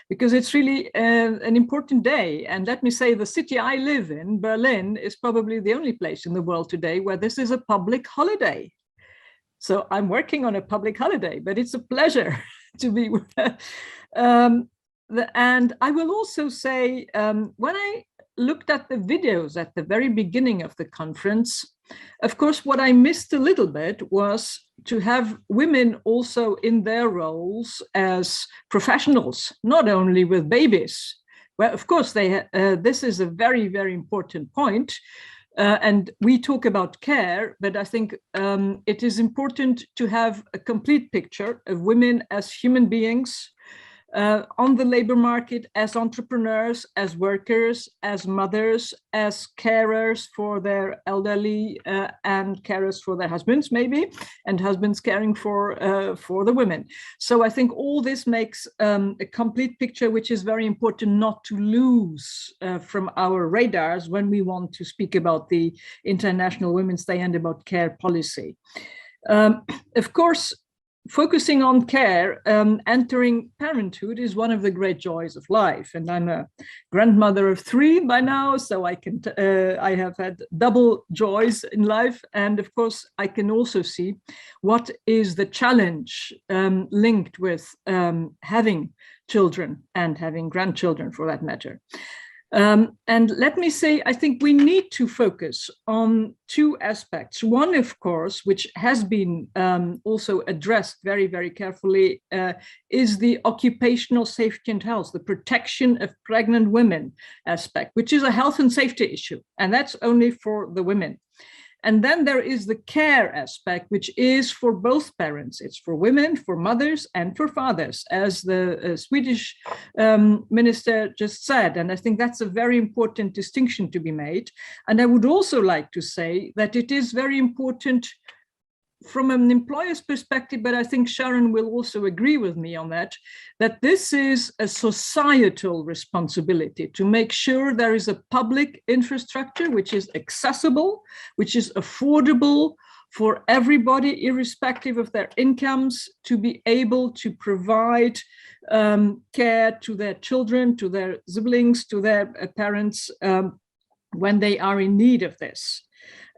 because it's really an important day. And let me say, the city I live in, Berlin, is probably the only place in the world today where this is a public holiday. So I'm working on a public holiday, but it's a pleasure to be and I will also say, when I looked at the videos at the very beginning of the conference, of course, what I missed a little bit was to have women also in their roles as professionals, not only with babies. Well, of course, this is a very, very important point. And we talk about care, but I think it is important to have a complete picture of women as human beings, on the labor market, as entrepreneurs, as workers, as mothers, as carers for their elderly and carers for their husbands, maybe, and husbands caring for the women. So I think all this makes a complete picture, which is very important not to lose from our radars when we want to speak about the International Women's Day and about care policy. Of course, focusing on care, entering parenthood is one of the great joys of life. And I'm a grandmother of 3 by now, so I have had double joys in life. And of course, I can also see what is the challenge linked with having children and having grandchildren for that matter. And let me say, I think we need to focus on two aspects. One, of course, which has been also addressed very, very carefully, is the occupational safety and health, the protection of pregnant women aspect, which is a health and safety issue, and that's only for the women. And then there is the care aspect, which is for both parents. It's for women, for mothers, and for fathers, as the Swedish minister just said. And I think that's a very important distinction to be made. And I would also like to say that it is very important from an employer's perspective, but I think Sharon will also agree with me on that, that this is a societal responsibility to make sure there is a public infrastructure which is accessible, which is affordable for everybody, irrespective of their incomes, to be able to provide care to their children, to their siblings, to their parents when they are in need of this.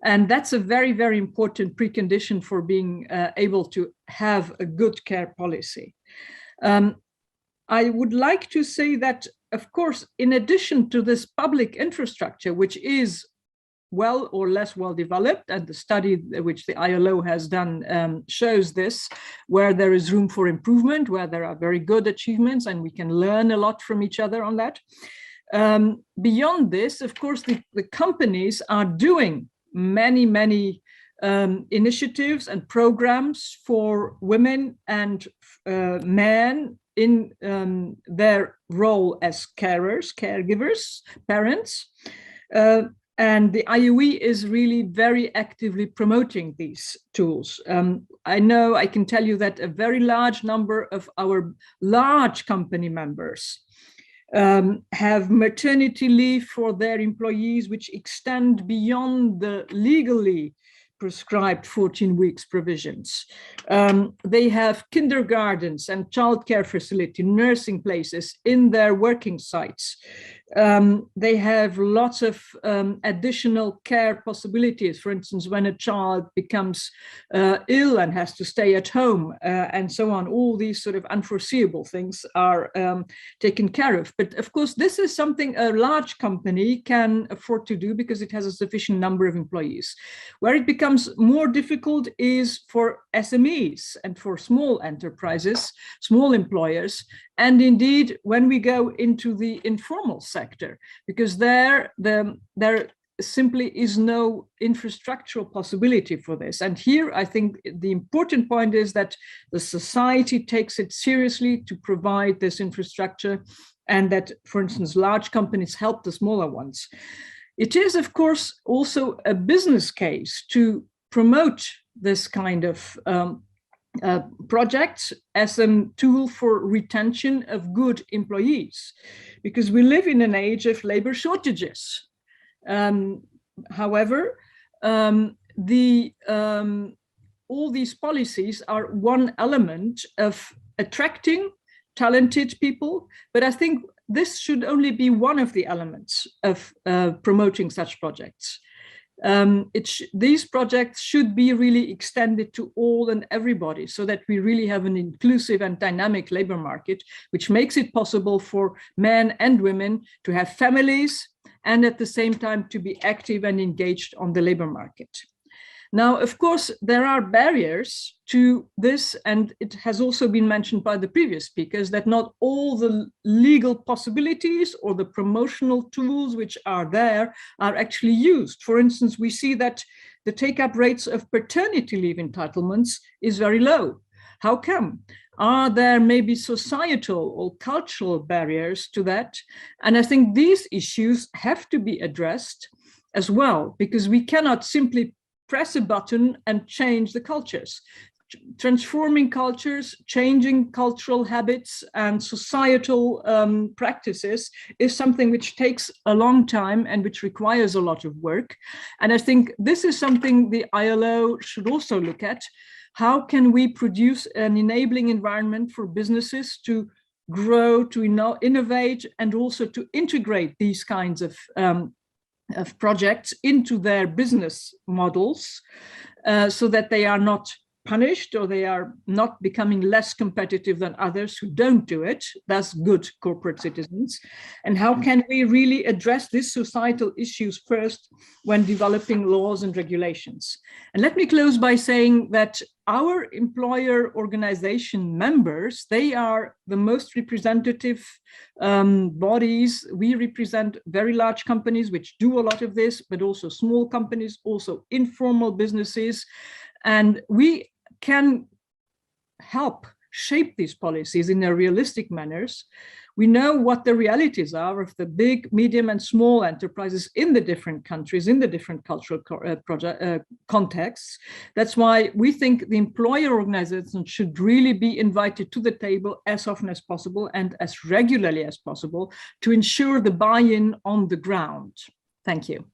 And that's a very, very important precondition for being able to have a good care policy. I would like to say that, of course, in addition to this public infrastructure, which is well or less well developed, and the study which the ILO has done shows this, where there is room for improvement, where there are very good achievements, and we can learn a lot from each other on that. Beyond this, of course, the companies are doing many initiatives and programs for women and men in their role as carers, caregivers, parents. And the IUE is really very actively promoting these tools. I know, I can tell you that a very large number of our large company members have maternity leave for their employees, which extend beyond the legally prescribed 14 weeks provisions. They have kindergartens and childcare facility, nursing places in their working sites. They have lots of additional care possibilities. For instance, when a child becomes ill and has to stay at home and so on, all these sort of unforeseeable things are taken care of. But of course, this is something a large company can afford to do because it has a sufficient number of employees. Where it becomes more difficult is for SMEs and for small enterprises, small employers. And indeed, when we go into the informal sector, because there simply is no infrastructural possibility for this. And here, I think the important point is that the society takes it seriously to provide this infrastructure, and that, for instance, large companies help the smaller ones. It is, of course, also a business case to promote this kind of projects as a tool for retention of good employees, because we live in an age of labor shortages. However, all these policies are one element of attracting talented people, but I think this should only be one of the elements of promoting such projects. These projects should be really extended to all and everybody, so that we really have an inclusive and dynamic labor market, which makes it possible for men and women to have families and at the same time to be active and engaged on the labor market. Now, of course, there are barriers to this, and it has also been mentioned by the previous speakers that not all the legal possibilities or the promotional tools which are there are actually used. For instance, we see that the take-up rates of paternity leave entitlements is very low. How come? Are there maybe societal or cultural barriers to that? And I think these issues have to be addressed as well, because we cannot simply press a button and change the cultures. Transforming cultures, changing cultural habits and societal practices is something which takes a long time and which requires a lot of work. And I think this is something the ILO should also look at. How can we produce an enabling environment for businesses to grow, to innovate, and also to integrate these kinds of projects into their business models, so that they are not punished or they are not becoming less competitive than others who don't do it. That's good corporate citizens. And how can we really address these societal issues first when developing laws and regulations? And let me close by saying that our employer organization members, they are the most representative bodies. We represent very large companies which do a lot of this, but also small companies, also informal businesses. And we can help shape these policies in a realistic manners. We know what the realities are of the big, medium, and small enterprises in the different countries, in the different cultural contexts. That's why we think the employer organizations should really be invited to the table as often as possible and as regularly as possible to ensure the buy-in on the ground. Thank you.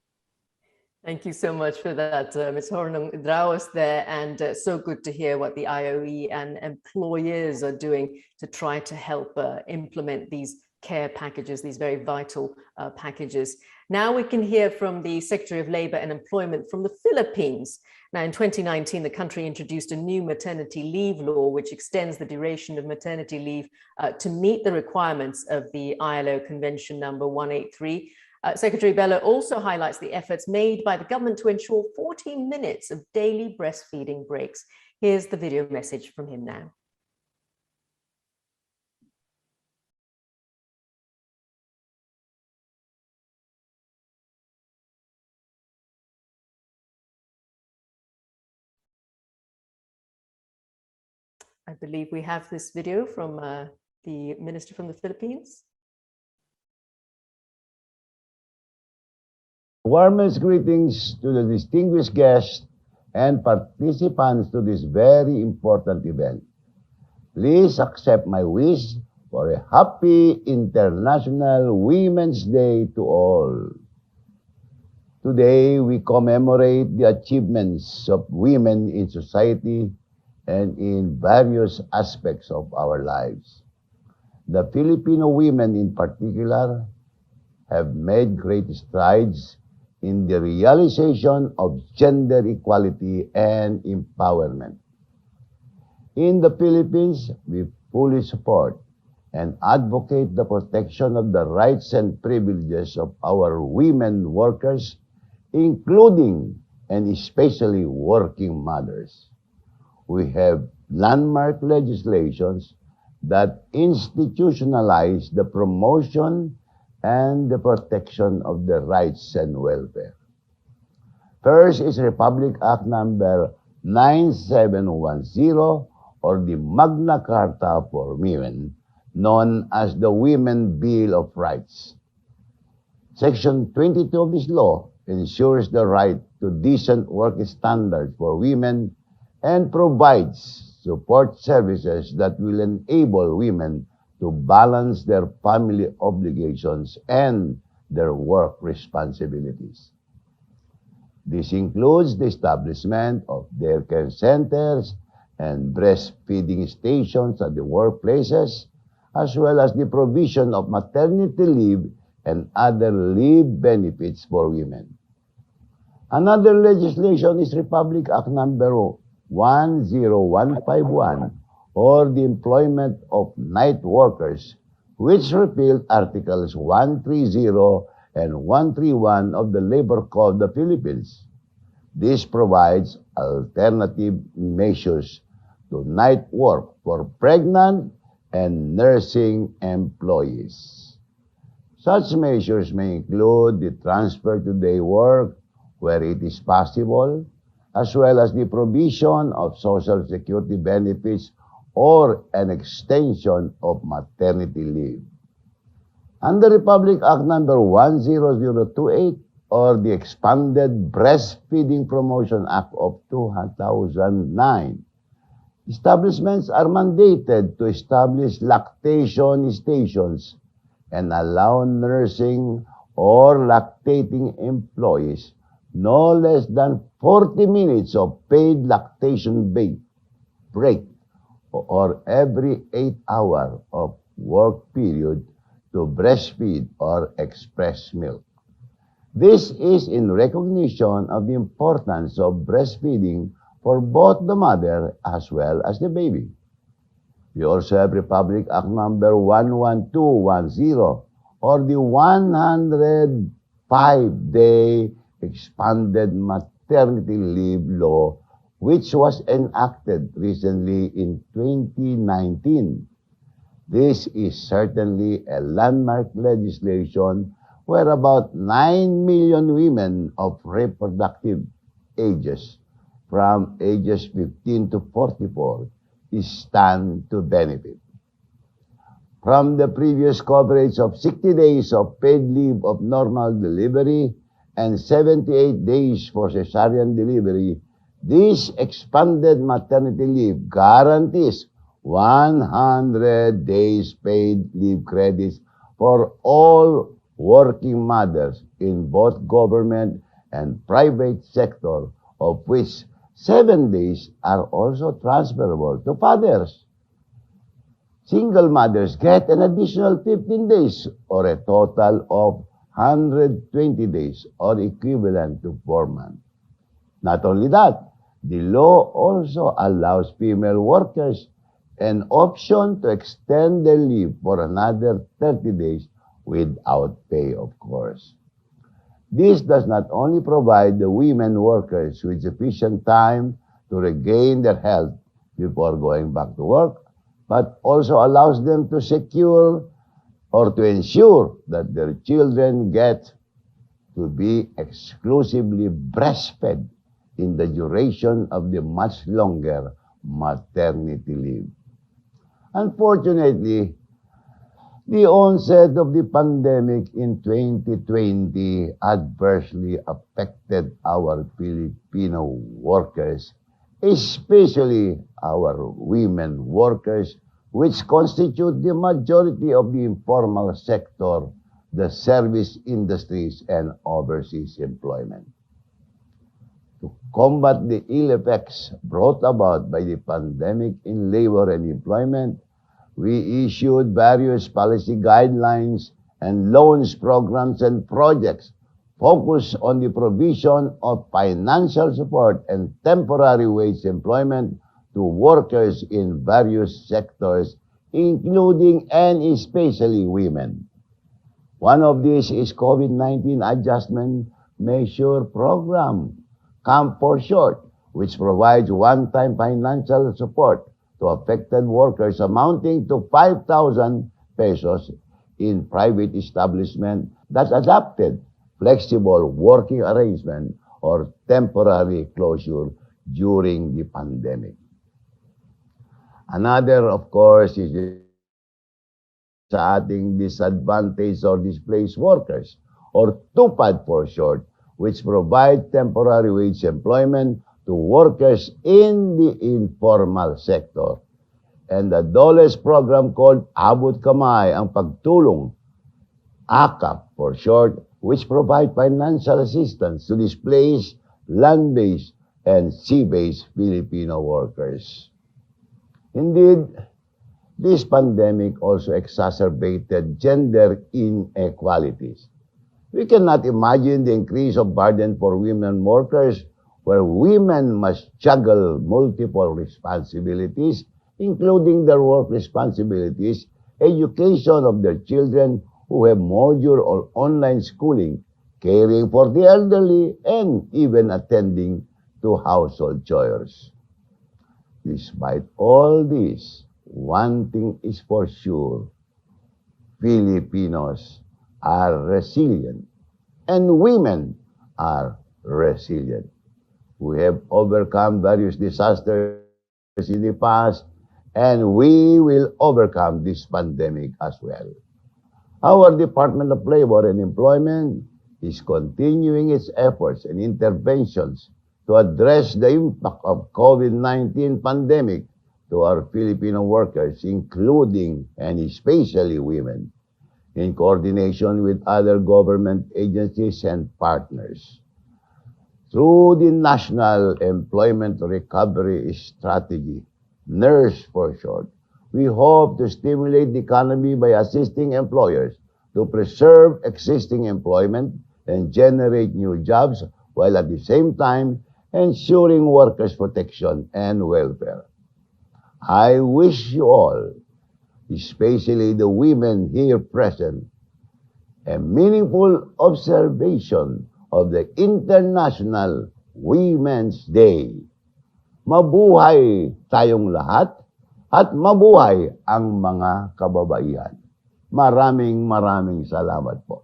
Thank you so much for that, Ms. Hornung Draues there, and so good to hear what the IOE and employers are doing to try to help implement these care packages, these very vital packages. Now we can hear from the Secretary of Labour and Employment from the Philippines. Now in 2019, the country introduced a new maternity leave law, which extends the duration of maternity leave to meet the requirements of the ILO Convention number 183. Secretary Bello also highlights the efforts made by the government to ensure 14 minutes of daily breastfeeding breaks. Here's the video message from him now. I believe we have this video from the Minister from the Philippines. Warmest greetings to the distinguished guests and participants to this very important event. Please accept my wish for a happy International Women's Day to all. Today, we commemorate the achievements of women in society and in various aspects of our lives. The Filipino women in particular have made great strides in the realization of gender equality and empowerment. In the Philippines, we fully support and advocate the protection of the rights and privileges of our women workers, including and especially working mothers. We have landmark legislations that institutionalize the promotion and the protection of the rights and welfare. First is Republic Act number 9710, or the Magna Carta for Women, known as the Women Bill of Rights. Section 22 of this law ensures the right to decent work standards for women and provides support services that will enable women to balance their family obligations and their work responsibilities. This includes the establishment of daycare centers and breastfeeding stations at the workplaces, as well as the provision of maternity leave and other leave benefits for women. Another legislation is Republic Act number 10151, or the employment of night workers, which repealed Articles 130 and 131 of the Labor Code of the Philippines. This provides alternative measures to night work for pregnant and nursing employees. Such measures may include the transfer to day work where it is possible, as well as the provision of Social Security benefits or an extension of maternity leave. Under Republic Act number 10028, or the Expanded Breastfeeding Promotion Act of 2009, establishments are mandated to establish lactation stations and allow nursing or lactating employees no less than 40 minutes of paid lactation break or every 8 hours of work period to breastfeed or express milk. This is in recognition of the importance of breastfeeding for both the mother as well as the baby. We also have Republic Act number 11210, or the 105-day expanded maternity leave law, which was enacted recently in 2019. This is certainly a landmark legislation where about 9 million women of reproductive ages, from ages 15 to 44, stand to benefit. From the previous coverage of 60 days of paid leave of normal delivery and 78 days for cesarean delivery, this expanded maternity leave guarantees 100 days paid leave credits for all working mothers in both government and private sector, of which 7 days are also transferable to fathers. Single mothers get an additional 15 days, or a total of 120 days, or equivalent to 4 months. Not only that, the law also allows female workers an option to extend their leave for another 30 days without pay, of course. This does not only provide the women workers with sufficient time to regain their health before going back to work, but also allows them to secure or to ensure that their children get to be exclusively breastfed in the duration of the much longer maternity leave. Unfortunately, the onset of the pandemic in 2020 adversely affected our Filipino workers, especially our women workers, which constitute the majority of the informal sector, the service industries, and overseas employment. To combat the ill effects brought about by the pandemic in labor and employment, we issued various policy guidelines and loans programs and projects focused on the provision of financial support and temporary wage employment to workers in various sectors, including and especially women. One of these is COVID-19 Adjustment Measure Program, CAMP for short, which provides one-time financial support to affected workers amounting to 5,000 pesos in private establishment that adopted flexible working arrangement or temporary closure during the pandemic. Another, of course, is sa ating disadvantaged or displaced workers, or TUPAD for short, which provide temporary wage employment to workers in the informal sector. And the DOLES program called Abot Kamay, ang pagtulong, AKAP for short, which provide financial assistance to displaced, land-based, and sea-based Filipino workers. Indeed, this pandemic also exacerbated gender inequalities. We cannot imagine the increase of burden for women workers where women must juggle multiple responsibilities, including their work responsibilities, education of their children who have modular or online schooling, caring for the elderly, and even attending to household chores. Despite all this, one thing is for sure: Filipinos are resilient, and women are resilient. We have overcome various disasters in the past, and we will overcome this pandemic as well. Our Department of Labor and Employment is continuing its efforts and interventions to address the impact of COVID-19 pandemic to our Filipino workers, including and especially women, in coordination with other government agencies and partners. Through the National Employment Recovery Strategy, NERS for short, we hope to stimulate the economy by assisting employers to preserve existing employment and generate new jobs, while at the same time ensuring workers' protection and welfare. I wish you all, especially the women here present, a meaningful observation of the International Women's Day. Mabuhay tayong lahat at mabuhay ang mga kababaihan. Maraming salamat po.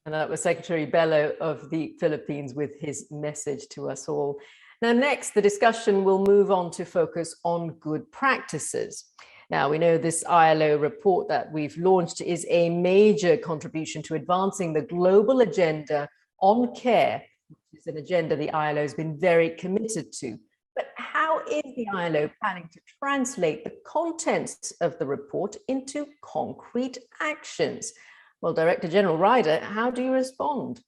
And that was Secretary Bello of the Philippines with his message to us all. Now, next, the discussion will move on to focus on good practices. Now, we know this ILO report that we've launched is a major contribution to advancing the global agenda on care, which is an agenda the ILO has been very committed to. But how is the ILO planning to translate the contents of the report into concrete actions? Well, Director General Ryder, how do you respond?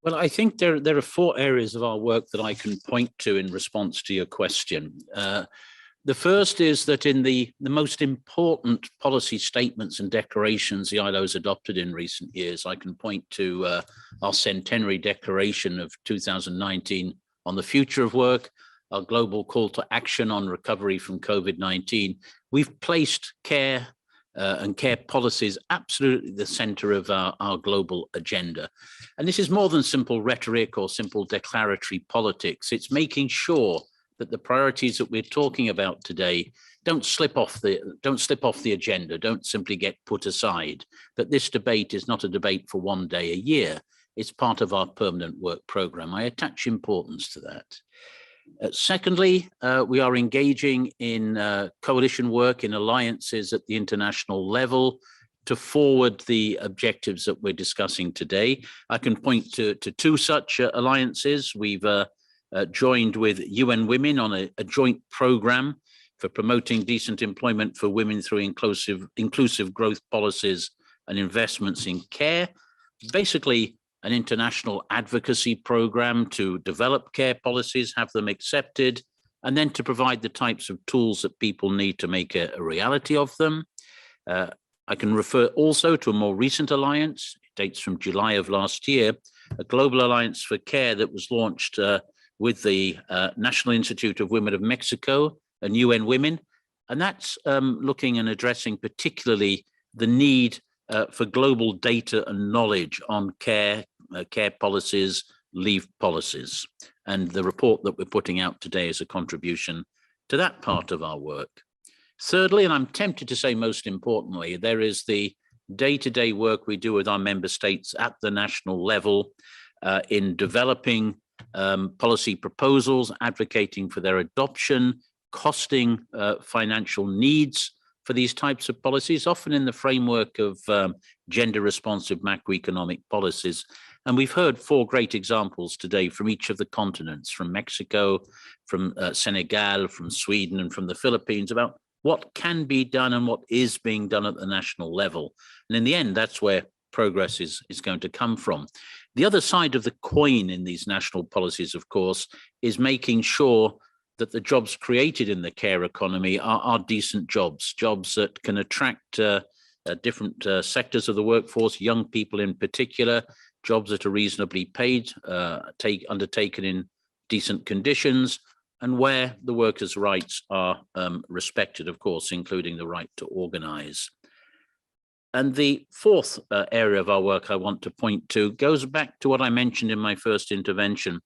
Well, I think there are 4 areas of our work that I can point to in response to your question. The first is that in the most important policy statements and declarations the ILO has adopted in recent years, I can point to our centenary declaration of 2019 on the future of work, our global call to action on recovery from COVID-19. We've placed care and care policies absolutely the center of our global agenda. And this is more than simple rhetoric or simple declaratory politics. It's making sure that the priorities that we're talking about today don't slip off the agenda, don't simply get put aside, that this debate is not a debate for one day a year. It's part of our permanent work program. I attach importance to that. Secondly, we are engaging in coalition work in alliances at the international level to forward the objectives that we're discussing today. I can point to 2 such alliances. We've joined with UN Women on a joint program for promoting decent employment for women through inclusive growth policies and investments in care. Basically, an international advocacy program to develop care policies, have them accepted, and then to provide the types of tools that people need to make a reality of them. I can refer also to a more recent alliance, it dates from July of last year, a global alliance for care that was launched with the National Institute of Women of Mexico and UN Women. And that's looking and addressing particularly the need for global data and knowledge on care policies, leave policies. And the report that we're putting out today is a contribution to that part of our work. Thirdly, and I'm tempted to say most importantly, there is the day-to-day work we do with our member states at the national level in developing policy proposals, advocating for their adoption, costing financial needs for these types of policies, often in the framework of gender-responsive macroeconomic policies. And we've heard 4 great examples today from each of the continents, from Mexico, from Senegal, from Sweden, and from the Philippines, about what can be done and what is being done at the national level. And in the end, that's where progress is going to come from. The other side of the coin in these national policies, of course, is making sure that the jobs created in the care economy are decent jobs that can attract different sectors of the workforce, young people in particular, jobs that are reasonably paid, undertaken in decent conditions, and where the workers' rights are respected, of course, including the right to organize. And the 4th area of our work I want to point to goes back to what I mentioned in my first intervention,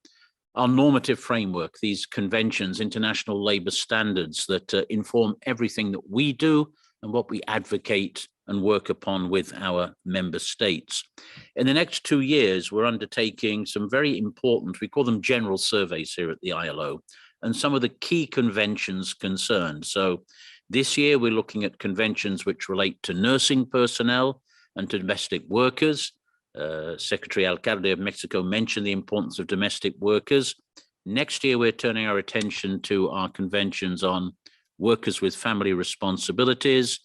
our normative framework, these conventions, international labor standards that inform everything that we do and what we advocate and work upon with our member states. In the next 2 years, we're undertaking some very important, we call them general surveys here at the ILO, and some of the key conventions concerned. So this year, we're looking at conventions which relate to nursing personnel and to domestic workers. Secretary Alcalde of Mexico mentioned the importance of domestic workers. Next year, we're turning our attention to our conventions on workers with family responsibilities,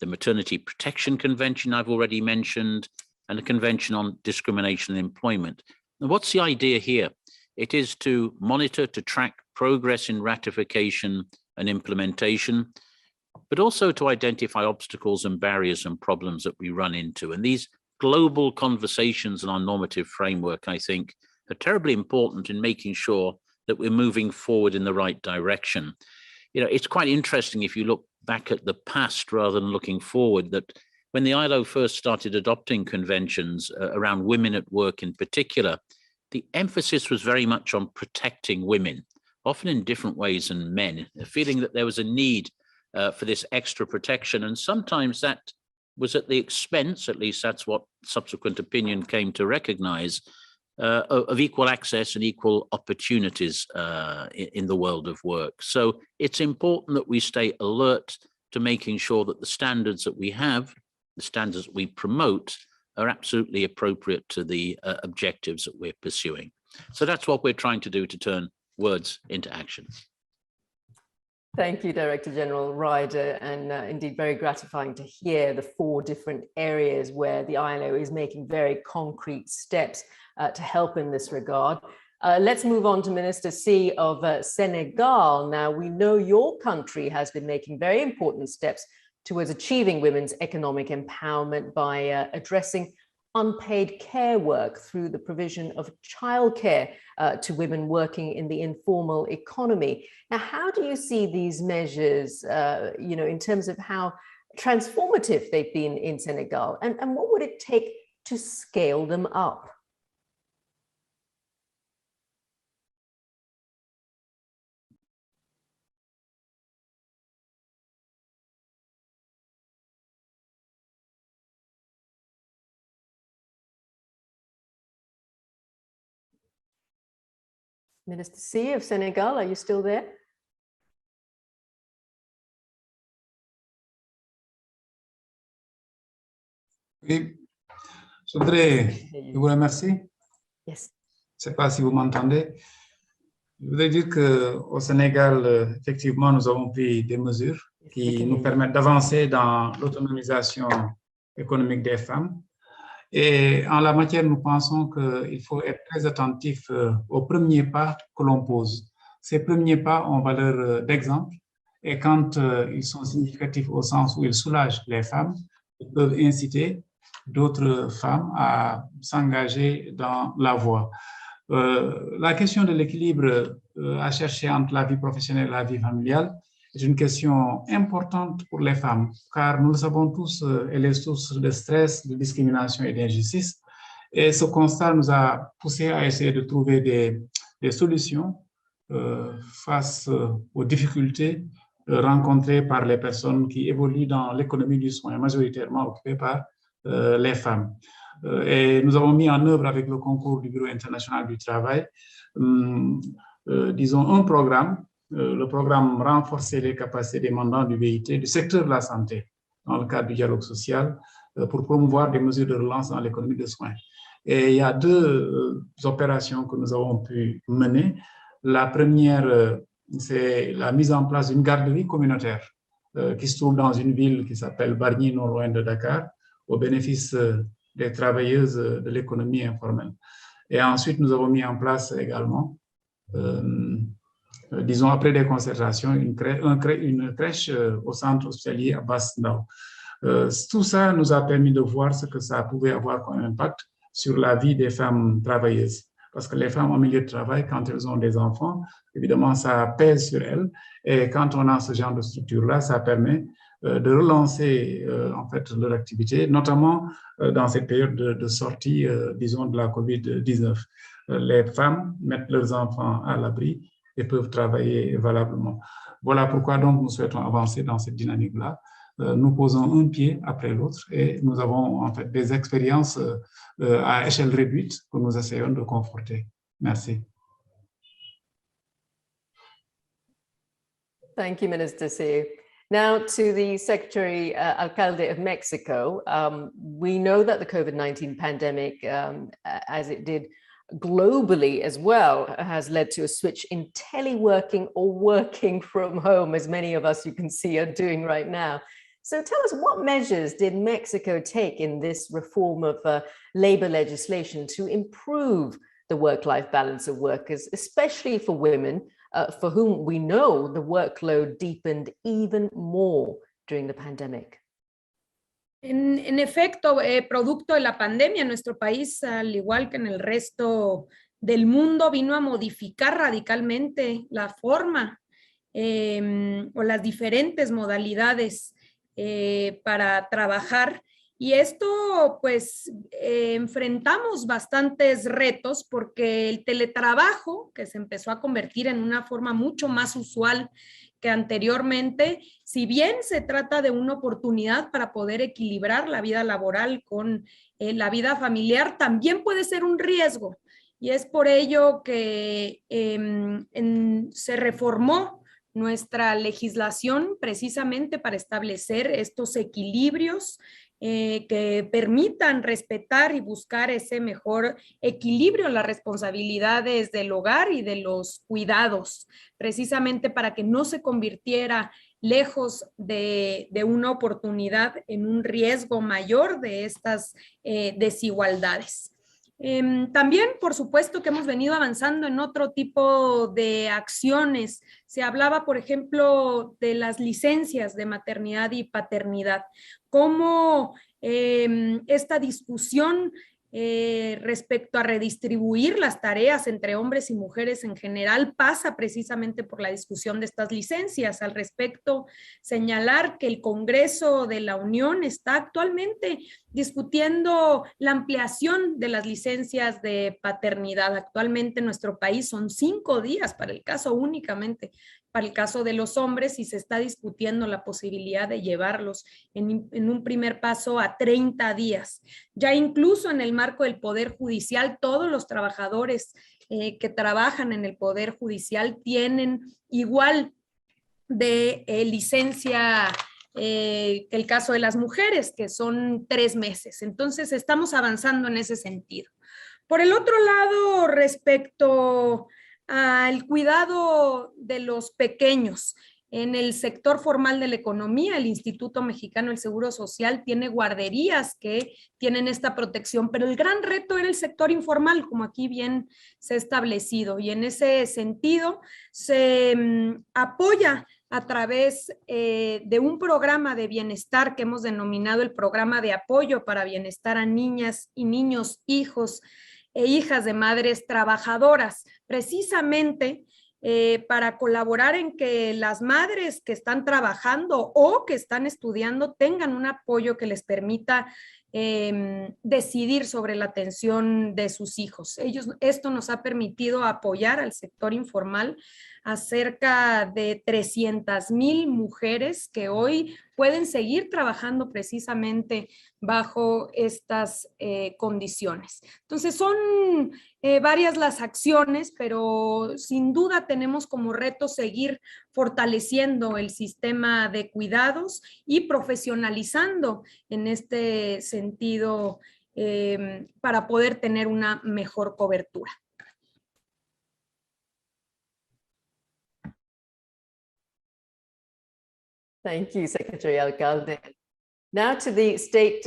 the Maternity Protection Convention I've already mentioned, and a convention on discrimination in employment. Now, what's the idea here? It is to monitor, to track progress in ratification and implementation, but also to identify obstacles and barriers and problems that we run into. And these global conversations and our normative framework, I think, are terribly important in making sure that we're moving forward in the right direction. You know, it's quite interesting if you look back at the past rather than looking forward, that when the ILO first started adopting conventions around women at work in particular, the emphasis was very much on protecting women, often in different ways than men, feeling that there was a need for this extra protection. And sometimes that was at the expense, at least that's what subsequent opinion came to recognize, of equal access and equal opportunities in the world of work. So it's important that we stay alert to making sure that the standards that we have, the standards that we promote, are absolutely appropriate to the objectives that we're pursuing. So that's what we're trying to do to turn words into action. Thank you, Director General Ryder, and indeed very gratifying to hear the 4 different areas where the ILO is making very concrete steps to help in this regard. Let's move on to Minister C of Senegal. Now, we know your country has been making very important steps towards achieving women's economic empowerment by addressing unpaid care work through the provision of childcare to women working in the informal economy. Now, how do you see these measures, in terms of how transformative they've been in Senegal, and what would it take to scale them up? Minister C of Senegal, are you still there? Oui, je voudrais vous remercier. Yes. Je ne sais pas si vous m'entendez. Je voudrais dire qu'au Sénégal, effectivement, nous avons pris des mesures qui nous permettent d'avancer dans l'autonomisation économique des femmes. Et en la matière, nous pensons qu'il faut être très attentif aux premiers pas que l'on pose. Ces premiers pas ont valeur d'exemple, et quand ils sont significatifs au sens où ils soulagent les femmes, ils peuvent inciter d'autres femmes à s'engager dans la voie. La question de l'équilibre à chercher entre la vie professionnelle et la vie familiale est une question importante pour les femmes, car nous le savons tous, elle est source de stress, de discrimination et d'injustice. Et ce constat nous a poussé à essayer de trouver des solutions face aux difficultés rencontrées par les personnes qui évoluent dans l'économie du soin, majoritairement occupée par les femmes. Et nous avons mis en œuvre avec le concours du Bureau international du travail, disons, un programme, le programme Renforcer les capacités des mandants du BIT, du secteur de la santé, dans le cadre du dialogue social, pour promouvoir des mesures de relance dans l'économie de soins. Et il y a 2 opérations que nous avons pu mener. La première, c'est la mise en place d'une garderie communautaire qui se trouve dans une ville qui s'appelle Bargny, non loin de Dakar, au bénéfice des travailleuses de l'économie informelle. Et ensuite, nous avons mis en place également, disons après des concertations, une crèche au centre hospitalier à Basse-Ndao. Tout ça nous a permis de voir ce que ça pouvait avoir comme impact sur la vie des femmes travailleuses. Parce que les femmes en milieu de travail, quand elles ont des enfants, évidemment, ça pèse sur elles. Et quand on a ce genre de structure-là, ça permet de relancer en fait leur activité, notamment dans cette période de sortie, disons, de la COVID-19. Les femmes mettent leurs enfants à l'abri et peuvent travailler valablement. Voilà pourquoi donc nous souhaitons avancer dans cette dynamique-là. Nous posons un pied après l'autre et nous avons en fait des expériences à échelle réduite que nous essayons de conforter. Merci. Thank you, Minister C. Now to the Secretary Alcalde of Mexico. We know that the COVID-19 pandemic, as it did globally as well, has led to a switch in teleworking or working from home, as many of us, you can see, are doing right now. So tell us, what measures did Mexico take in this reform of labor legislation to improve the work-life balance of workers, especially for women, for whom we know the workload deepened even more during the pandemic? En efecto, producto de la pandemia, nuestro país, al igual que en el resto del mundo, vino a modificar radicalmente la forma o las diferentes modalidades para trabajar. Y esto, pues, enfrentamos bastantes retos porque el teletrabajo, que se empezó a convertir en una forma mucho más usual que anteriormente, si bien se trata de una oportunidad para poder equilibrar la vida laboral con la vida familiar, también puede ser un riesgo. Y es por ello que se reformó nuestra legislación precisamente para establecer estos equilibrios que permitan respetar y buscar ese mejor equilibrio en las responsabilidades del hogar y de los cuidados, precisamente para que no se convirtiera lejos de una oportunidad en un riesgo mayor de estas desigualdades. También, por supuesto, que hemos venido avanzando en otro tipo de acciones. Se hablaba, por ejemplo, de las licencias de maternidad y paternidad. Cómo esta discusión respecto a redistribuir las tareas entre hombres y mujeres en general pasa precisamente por la discusión de estas licencias. Al respecto, señalar que el Congreso de la Unión está actualmente discutiendo la ampliación de las licencias de paternidad. Actualmente en nuestro país son 5 días para el caso únicamente, para el caso de los hombres, y se está discutiendo la posibilidad de llevarlos en un primer paso a 30 días. Ya incluso en el marco del Poder Judicial, todos los trabajadores que trabajan en el Poder Judicial tienen igual de licencia que el caso de las mujeres, que son 3 meses. Entonces, estamos avanzando en ese sentido. Por el otro lado, respecto al cuidado de los pequeños, en el sector formal de la economía, el Instituto Mexicano del Seguro Social tiene guarderías que tienen esta protección, pero el gran reto era el sector informal, como aquí bien se ha establecido, y en ese sentido se apoya a través de un programa de bienestar que hemos denominado el Programa de Apoyo para Bienestar a Niñas y Niños, Hijos e Hijas de Madres Trabajadoras, precisamente para colaborar en que las madres que están trabajando o que están estudiando tengan un apoyo que les permita decidir sobre la atención de sus hijos. Esto nos ha permitido apoyar al sector informal a cerca de 300,000 mujeres que hoy pueden seguir trabajando precisamente bajo estas condiciones. Entonces son varias las acciones, pero sin duda tenemos como reto seguir fortaleciendo el sistema de cuidados y profesionalizando en este sentido para poder tener una mejor cobertura. Thank you, Secretary Alcalde. Now to the State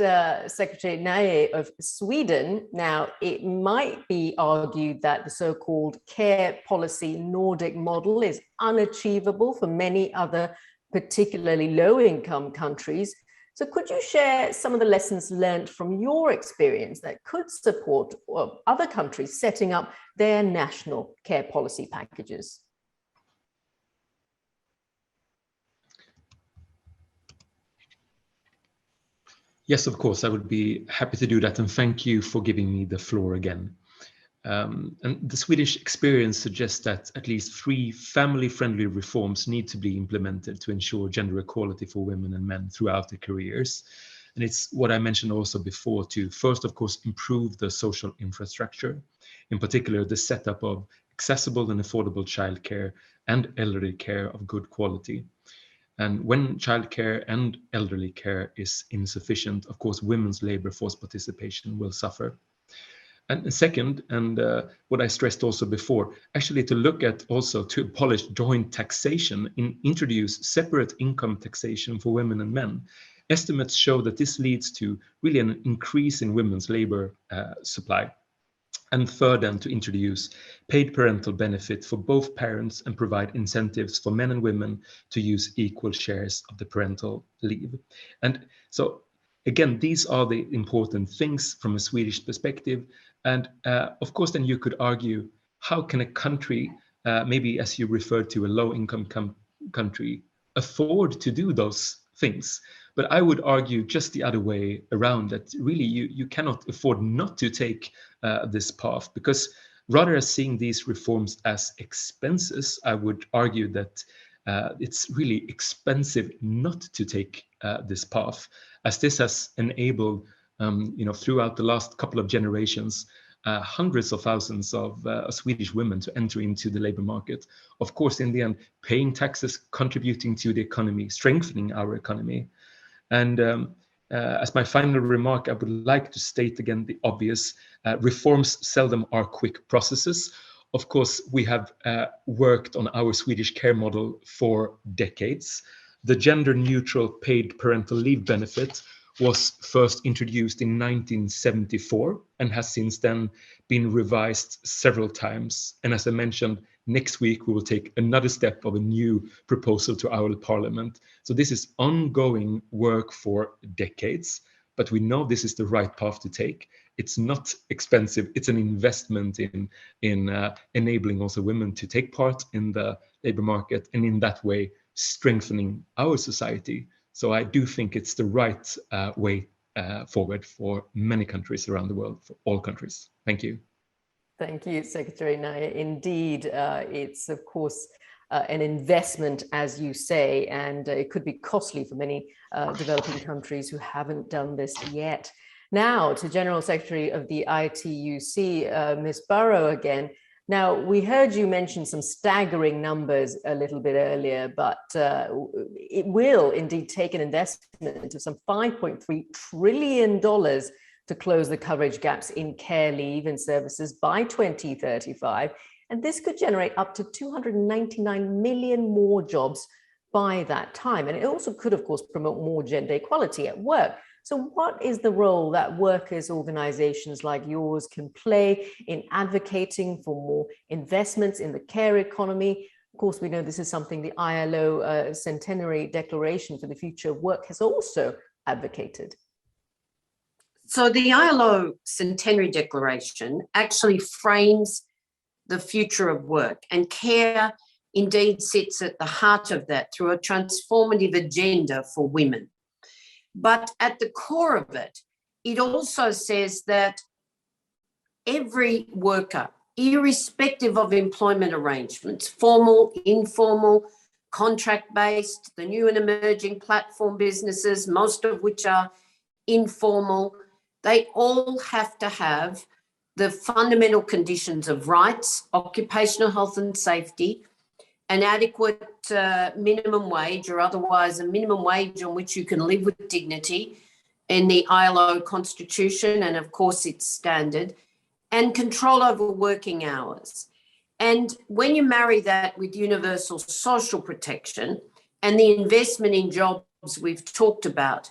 Secretary Naye of Sweden. Now, it might be argued that the so-called care policy Nordic model is unachievable for many other, particularly low-income countries. So could you share some of the lessons learned from your experience that could support other countries setting up their national care policy packages? Yes, of course, I would be happy to do that. And thank you for giving me the floor again. And the Swedish experience suggests that at least 3 family-friendly reforms need to be implemented to ensure gender equality for women and men throughout their careers. And it's what I mentioned also before to first, of course, improve the social infrastructure, in particular the setup of accessible and affordable childcare and elderly care of good quality. And when childcare and elderly care is insufficient, of course, women's labor force participation will suffer. And second, and what I stressed also before, actually to look at also to abolish joint taxation and introduce separate income taxation for women and men. Estimates show that this leads to really an increase in women's labor supply. And third, and to introduce paid parental benefit for both parents and provide incentives for men and women to use equal shares of the parental leave. And so Again, these are the important things from a Swedish perspective. And of course, then you could argue, how can a country, maybe as you referred to, a low-income country, afford to do those things? But I would argue just the other way around, that really you cannot afford not to take this path, because rather than seeing these reforms as expenses, I would argue that it's really expensive not to take this path, as this has enabled, throughout the last couple of generations, hundreds of thousands of Swedish women to enter into the labor market. Of course, in the end, paying taxes, contributing to the economy, strengthening our economy. And as my final remark, I would like to state again the obvious. Reforms seldom are quick processes. Of course, we have worked on our Swedish care model for decades. The gender-neutral paid parental leave benefit was first introduced in 1974 and has since then been revised several times. And as I mentioned, next week we will take another step of a new proposal to our parliament. So this is ongoing work for decades, but we know this is the right path to take. It's not expensive. It's an investment in enabling also women to take part in the labor market, and in that way strengthening our society. So I do think it's the right way forward for many countries around the world, for all countries. Thank you. Thank you, Secretary Nair. Indeed, it's of course an investment, as you say, and it could be costly for many developing countries who haven't done this yet. Now to General Secretary of the ITUC, Ms. Burrow again. Now, we heard you mention some staggering numbers a little bit earlier, but it will indeed take an investment of some $5.3 trillion to close the coverage gaps in care leave and services by 2035. And this could generate up to 299 million more jobs by that time. And it also could, of course, promote more gender equality at work. So what is the role that workers' organizations like yours can play in advocating for more investments in the care economy? Of course, we know this is something the ILO Centenary Declaration for the Future of Work has also advocated. So the ILO Centenary Declaration actually frames the future of work, and care indeed sits at the heart of that through a transformative agenda for women. But at the core of it, it also says that every worker, irrespective of employment arrangements, formal, informal, contract-based, the new and emerging platform businesses, most of which are informal, they all have to have the fundamental conditions of rights, occupational health and safety, an adequate minimum wage, or otherwise a minimum wage on which you can live with dignity in the ILO Constitution and of course its standard, and control over working hours. And when you marry that with universal social protection and the investment in jobs we've talked about,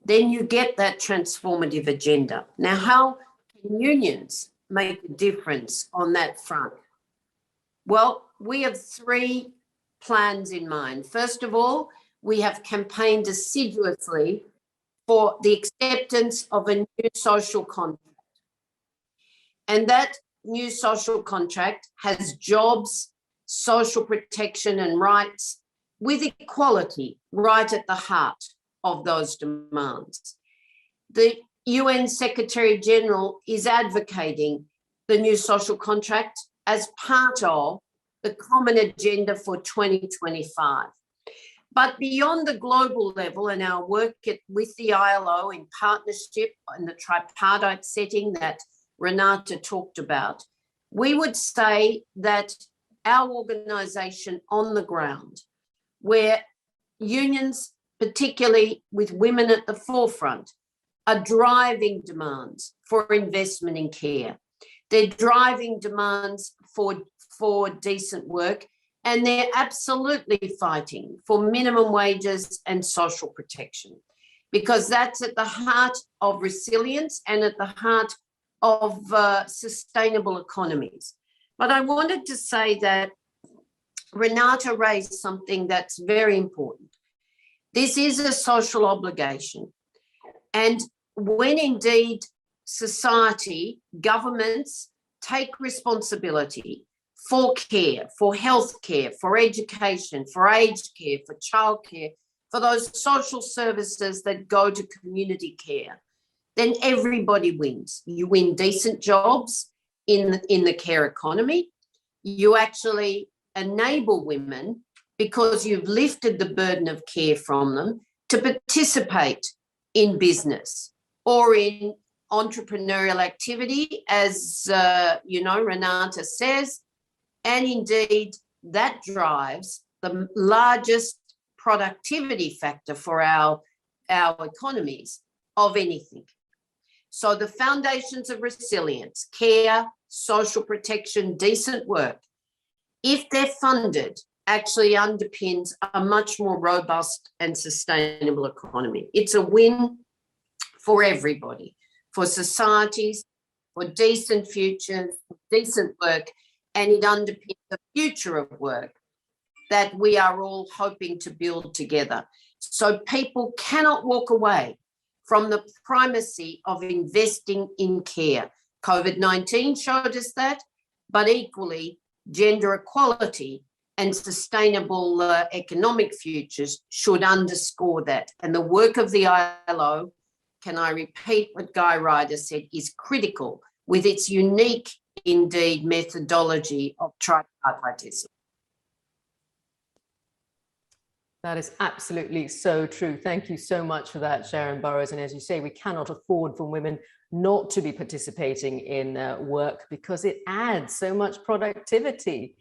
then you get that transformative agenda. Now, how can unions make a difference on that front? Well, we have three plans in mind. First of all, we have campaigned assiduously for the acceptance of a new social contract. And that new social contract has jobs, social protection and rights, with equality right at the heart of those demands. The UN Secretary General is advocating the new social contract as part of the common agenda for 2025. But beyond the global level and our work with the ILO in partnership in the tripartite setting that Renata talked about, we would say that our organisation on the ground, where unions, particularly with women at the forefront, are driving demands for investment in care. They're driving demands for decent work, and they're absolutely fighting for minimum wages and social protection, because that's at the heart of resilience and at the heart of sustainable economies. But I wanted to say that Renata raised something that's very important. This is a social obligation, And when indeed society, governments take responsibility for care, for healthcare, for education, for aged care, for childcare, for those social services that go to community care, then everybody wins. You win decent jobs in the care economy. You actually enable women, because you've lifted the burden of care from them, to participate in business or in entrepreneurial activity, as Renata says. And indeed, that drives the largest productivity factor for our economies of anything. So the foundations of resilience, care, social protection, decent work, if they're funded, actually underpins a much more robust and sustainable economy. It's a win for everybody, for societies, for decent futures, for decent work, and it underpins the future of work that we are all hoping to build together. So people cannot walk away from the primacy of investing in care. COVID-19 showed us that, but equally, gender equality and sustainable economic futures should underscore that. And the work of the ILO, can I repeat what Guy Ryder said, is critical with its unique, indeed, methodology of tripartitism. That is absolutely so true. Thank you so much for that, Sharon Burrows. And as you say, we cannot afford for women not to be participating in work, because it adds so much productivity.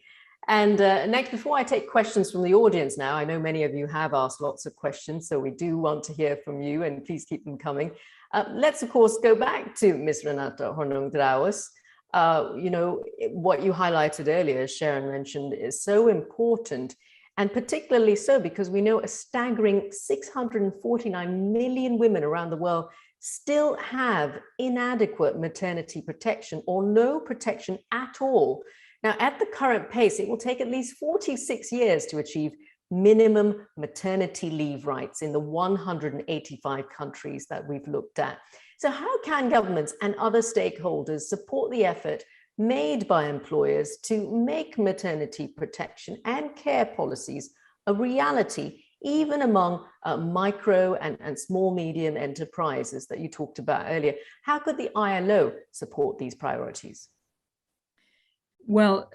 And next, before I take questions from the audience now, I know many of you have asked lots of questions, so we do want to hear from you, and please keep them coming. Let's, of course, go back to Ms. Renata Hornung-Draues. What you highlighted earlier, as Sharon mentioned, is so important, and particularly so because we know a staggering 649 million women around the world still have inadequate maternity protection or no protection at all. Now, at the current pace, it will take at least 46 years to achieve minimum maternity leave rights in the 185 countries that we've looked at. So how can governments and other stakeholders support the effort made by employers to make maternity protection and care policies a reality, even among micro and small medium enterprises that you talked about earlier? How could the ILO support these priorities? Well,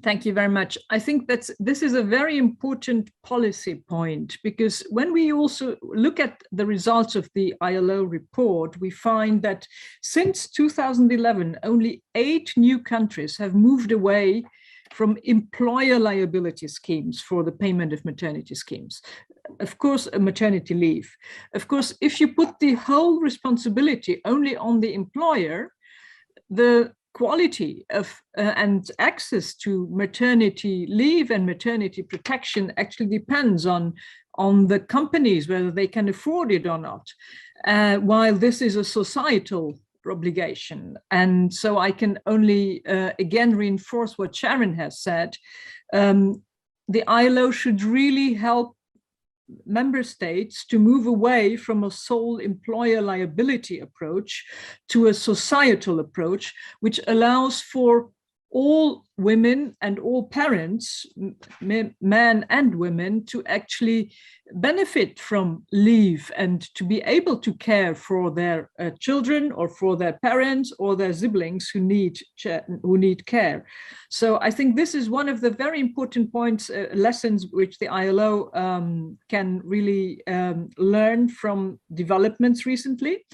thank you very much. I think this is a very important policy point, because when we also look at the results of the ILO report, we find that since 2011, only 8 new countries have moved away from employer liability schemes for the payment of maternity schemes. Of course, a maternity leave. Of course, if you put the whole responsibility only on the employer, the quality of and access to maternity leave and maternity protection actually depends on the companies, whether they can afford it or not, while this is a societal obligation. And so I can only again reinforce what Sharon has said. The ILO should really help member states to move away from a sole employer liability approach to a societal approach, which allows for all women and all parents, men and women, to actually benefit from leave and to be able to care for their children or for their parents or their siblings who need care. So I think this is one of the very important points, lessons which the ILO can really learn from developments recently.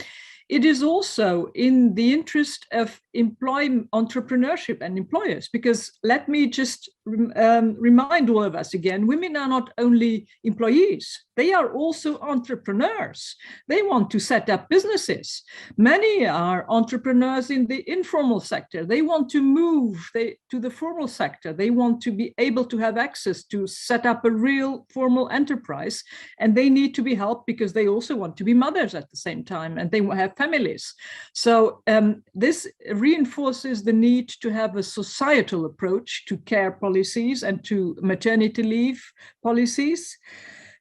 It is also in the interest of entrepreneurship and employers, because let me just remind all of us again, women are not only employees, they are also entrepreneurs. They want to set up businesses. Many are entrepreneurs in the informal sector. They want to move to the formal sector. They want to be able to have access to set up a real formal enterprise, and they need to be helped because they also want to be mothers at the same time, and they have families. So this reinforces the need to have a societal approach to care policies and to maternity leave policies.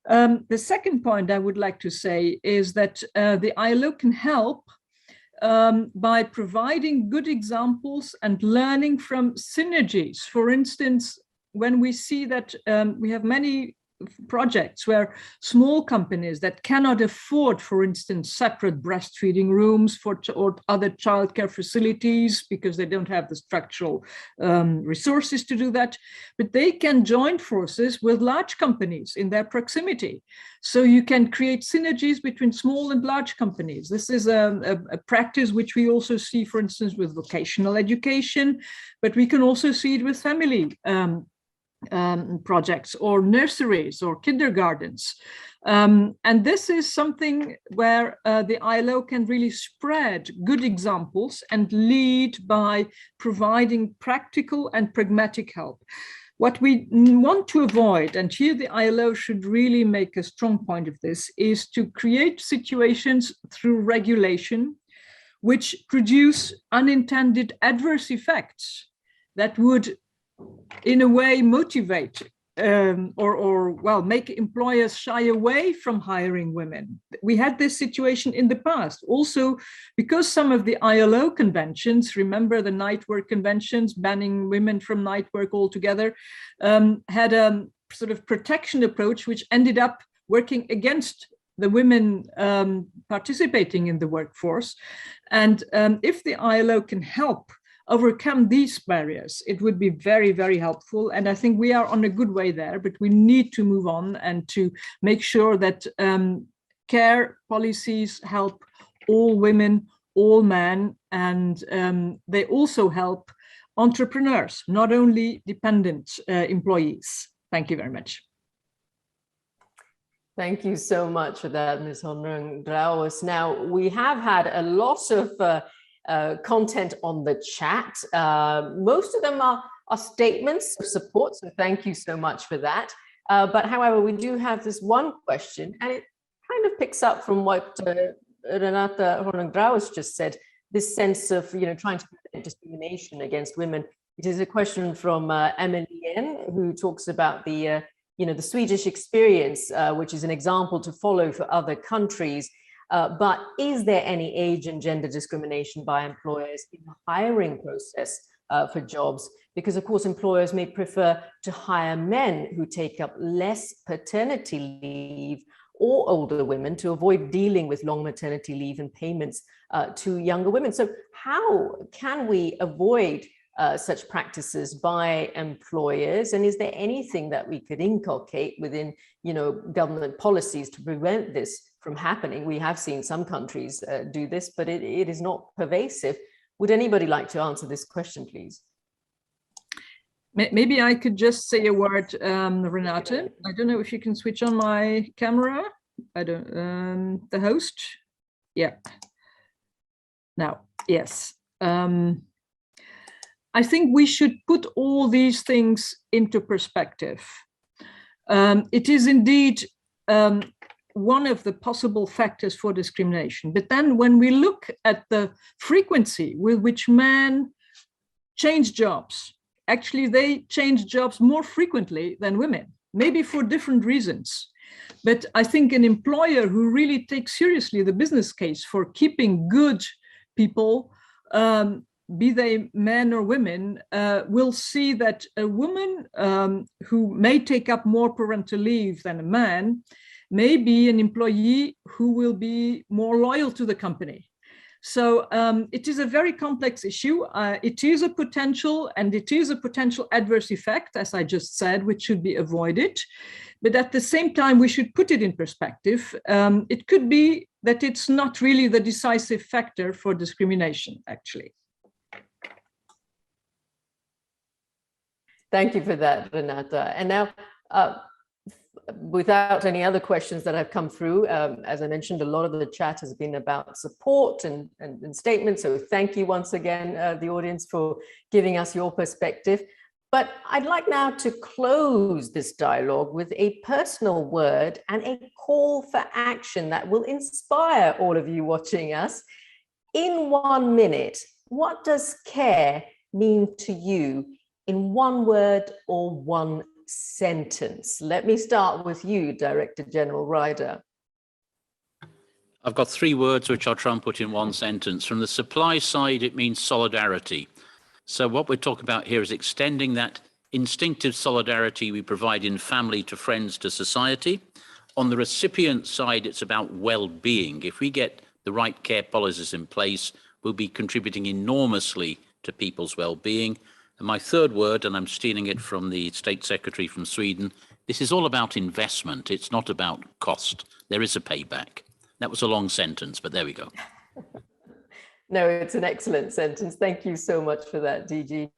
The second point I would like to say is that the ILO can help by providing good examples and learning from synergies. For instance, when we see that we have many projects where small companies that cannot afford, for instance, separate breastfeeding rooms or other childcare facilities because they don't have the structural resources to do that, but they can join forces with large companies in their proximity. So you can create synergies between small and large companies. This is a practice which we also see, for instance, with vocational education, but we can also see it with family projects or nurseries or kindergartens. And this is something where the ILO can really spread good examples and lead by providing practical and pragmatic help. What we want to avoid, and here the ILO should really make a strong point of this, is to create situations through regulation which produce unintended adverse effects that would in a way motivate or make employers shy away from hiring women. We had this situation in the past also because some of the ILO conventions, remember the night work conventions banning women from night work altogether, had a sort of protection approach which ended up working against the women participating in the workforce. And if the ILO can help overcome these barriers, it would be very, very helpful. And I think we are on a good way there, but we need to move on and to make sure that care policies help all women, all men, and they also help entrepreneurs, not only dependent employees. Thank you very much. Thank you so much for that, Ms. Honren-Grauwers. Now, we have had a lot of content on the chat. Most of them are statements of support, so thank you so much for that. But however, we do have this one question, and it kind of picks up from what Renata Honren-Grauwers just said, this sense of trying to prevent discrimination against women. It is a question from Emily N, who talks about the the Swedish experience, which is an example to follow for other countries. But is there any age and gender discrimination by employers in the hiring process for jobs? Because of course, employers may prefer to hire men who take up less paternity leave or older women to avoid dealing with long maternity leave and payments to younger women. So how can we avoid such practices by employers? And is there anything that we could inculcate within government policies to prevent this from happening? We have seen some countries do this, but it is not pervasive. Would anybody like to answer this question, please? Maybe I could just say a word, Renate. I don't know if you can switch on my camera. I don't, the host. Yeah. Now, yes. I think we should put all these things into perspective. It is indeed one of the possible factors for discrimination. But then when we look at the frequency with which men change jobs, actually they change jobs more frequently than women, maybe for different reasons. But I think an employer who really takes seriously the business case for keeping good people, be they men or women, will see that a woman who may take up more parental leave than a man may be an employee who will be more loyal to the company. So it is a very complex issue. It is a potential, and it is a potential adverse effect, as I just said, which should be avoided. But at the same time, we should put it in perspective. It could be that it's not really the decisive factor for discrimination, actually. Thank you for that, Renata. And now, without any other questions that have come through, as I mentioned, a lot of the chat has been about support and statements. So thank you once again, the audience, for giving us your perspective. But I'd like now to close this dialogue with a personal word and a call for action that will inspire all of you watching us. In 1 minute, what does care mean to you in one word or one sentence. Let me start with you, Director General Ryder. I've got 3 words which I'll try and put in one sentence. From the supply side, it means solidarity. So what we're talking about here is extending that instinctive solidarity we provide in family to friends to society. On the recipient side, it's about well-being. If we get the right care policies in place, we'll be contributing enormously to people's well-being. And my 3rd word, and I'm stealing it from the State Secretary from Sweden, this is all about investment. It's not about cost. There is a payback. That was a long sentence, but there we go. No, it's an excellent sentence. Thank you so much for that, DG.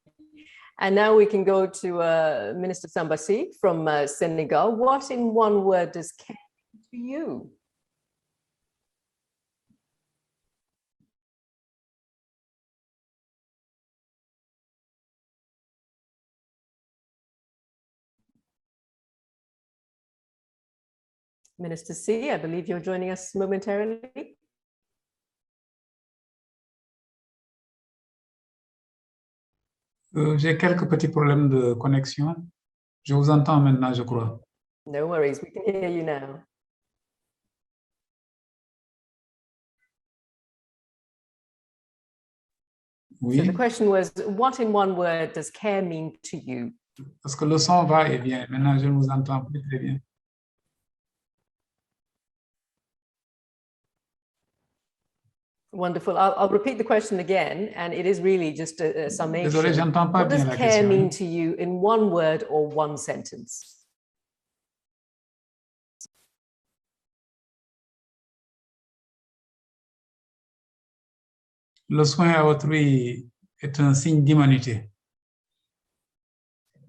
And now we can go to Minister Samba Sy from Senegal. What in one word does care mean to you? Minister Sy, I believe you're joining us momentarily. J'ai quelques petits problèmes de connexion. Je vous entends maintenant, je crois. No worries, we can hear you now. Oui. So the question was, what in one word does care mean to you? Parce que le son va et vient. Maintenant, je ne vous entends plus très bien. Wonderful. I'll repeat the question again, and it is really just a summation. Désolé, j'entends pas What bien does la care question. mean to you in one word or one sentence? Le soin à autrui est un signe d'humanité.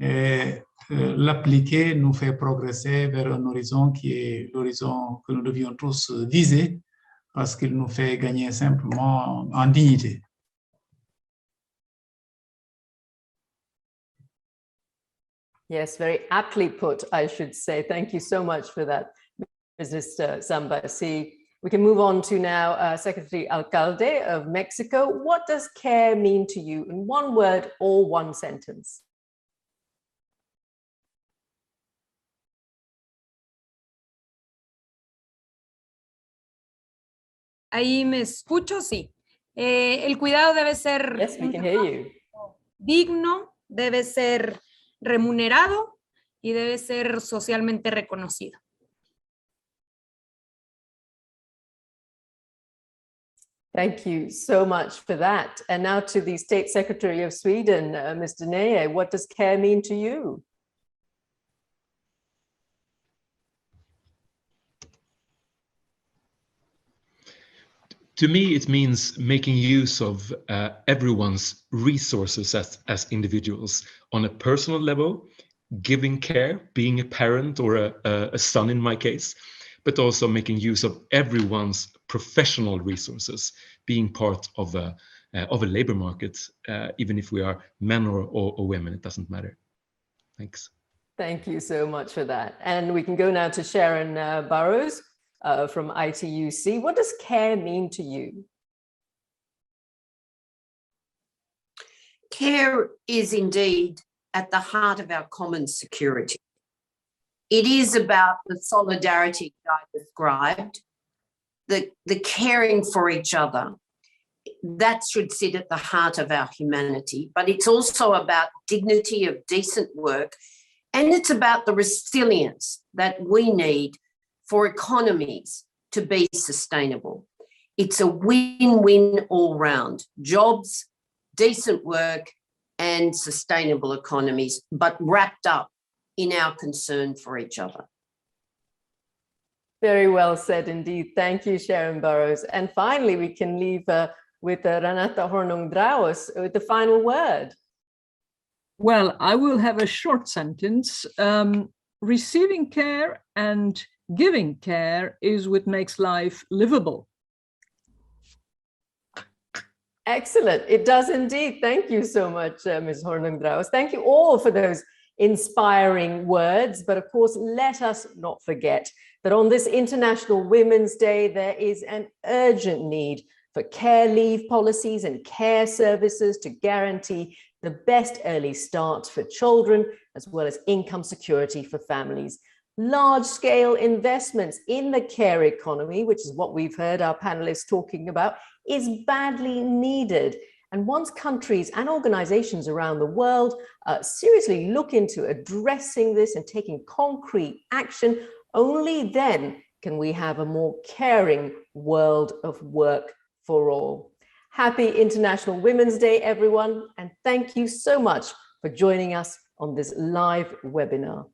Et l'appliquer nous fait progresser vers un horizon qui est l'horizon que nous devions tous viser parce qu'il nous fait gagner simplement en dignité. Yes, very aptly put, I should say. Thank you so much for that, Mr. Samba Sy. We can move on to now Secretary Alcalde of Mexico. What does care mean to you in one word or one sentence? Ahí me escucho, sí. El cuidado debe ser Yes, we can hear you. digno, debe ser remunerado y debe ser socialmente reconocido. Thank you so much for that. And now to the State Secretary of Sweden, Mr. Neye, what does care mean to you? To me, it means making use of everyone's resources as individuals on a personal level, giving care, being a parent or a son in my case, but also making use of everyone's professional resources, being part of a labor market, even if we are men or women, it doesn't matter. Thanks. Thank you so much for that. And we can go now to Sharon Burrows from ITUC. What does care mean to you? Care is indeed at the heart of our common security. It is about the solidarity that I described, the caring for each other. That should sit at the heart of our humanity, but it's also about dignity of decent work, and it's about the resilience that we need for economies to be sustainable. It's a win-win all round: jobs, decent work, and sustainable economies, but wrapped up in our concern for each other. Very well said indeed. Thank you, Sharon Burrows. And finally, we can leave with Renata Hornung-Draus with the final word. Well, I will have a short sentence. Receiving care and giving care is what makes life livable. Excellent. It does indeed. Thank you so much, Ms. Hornung-Draus. Thank you all for those inspiring words. But of course, let us not forget that on this International Women's Day, there is an urgent need for care leave policies and care services to guarantee the best early start for children, as well as income security for families. Large-scale investments in the care economy, which is what we've heard our panelists talking about, is badly needed. And once countries and organizations around the world seriously look into addressing this and taking concrete action, only then can we have a more caring world of work for all. Happy International Women's Day, everyone, and thank you so much for joining us on this live webinar.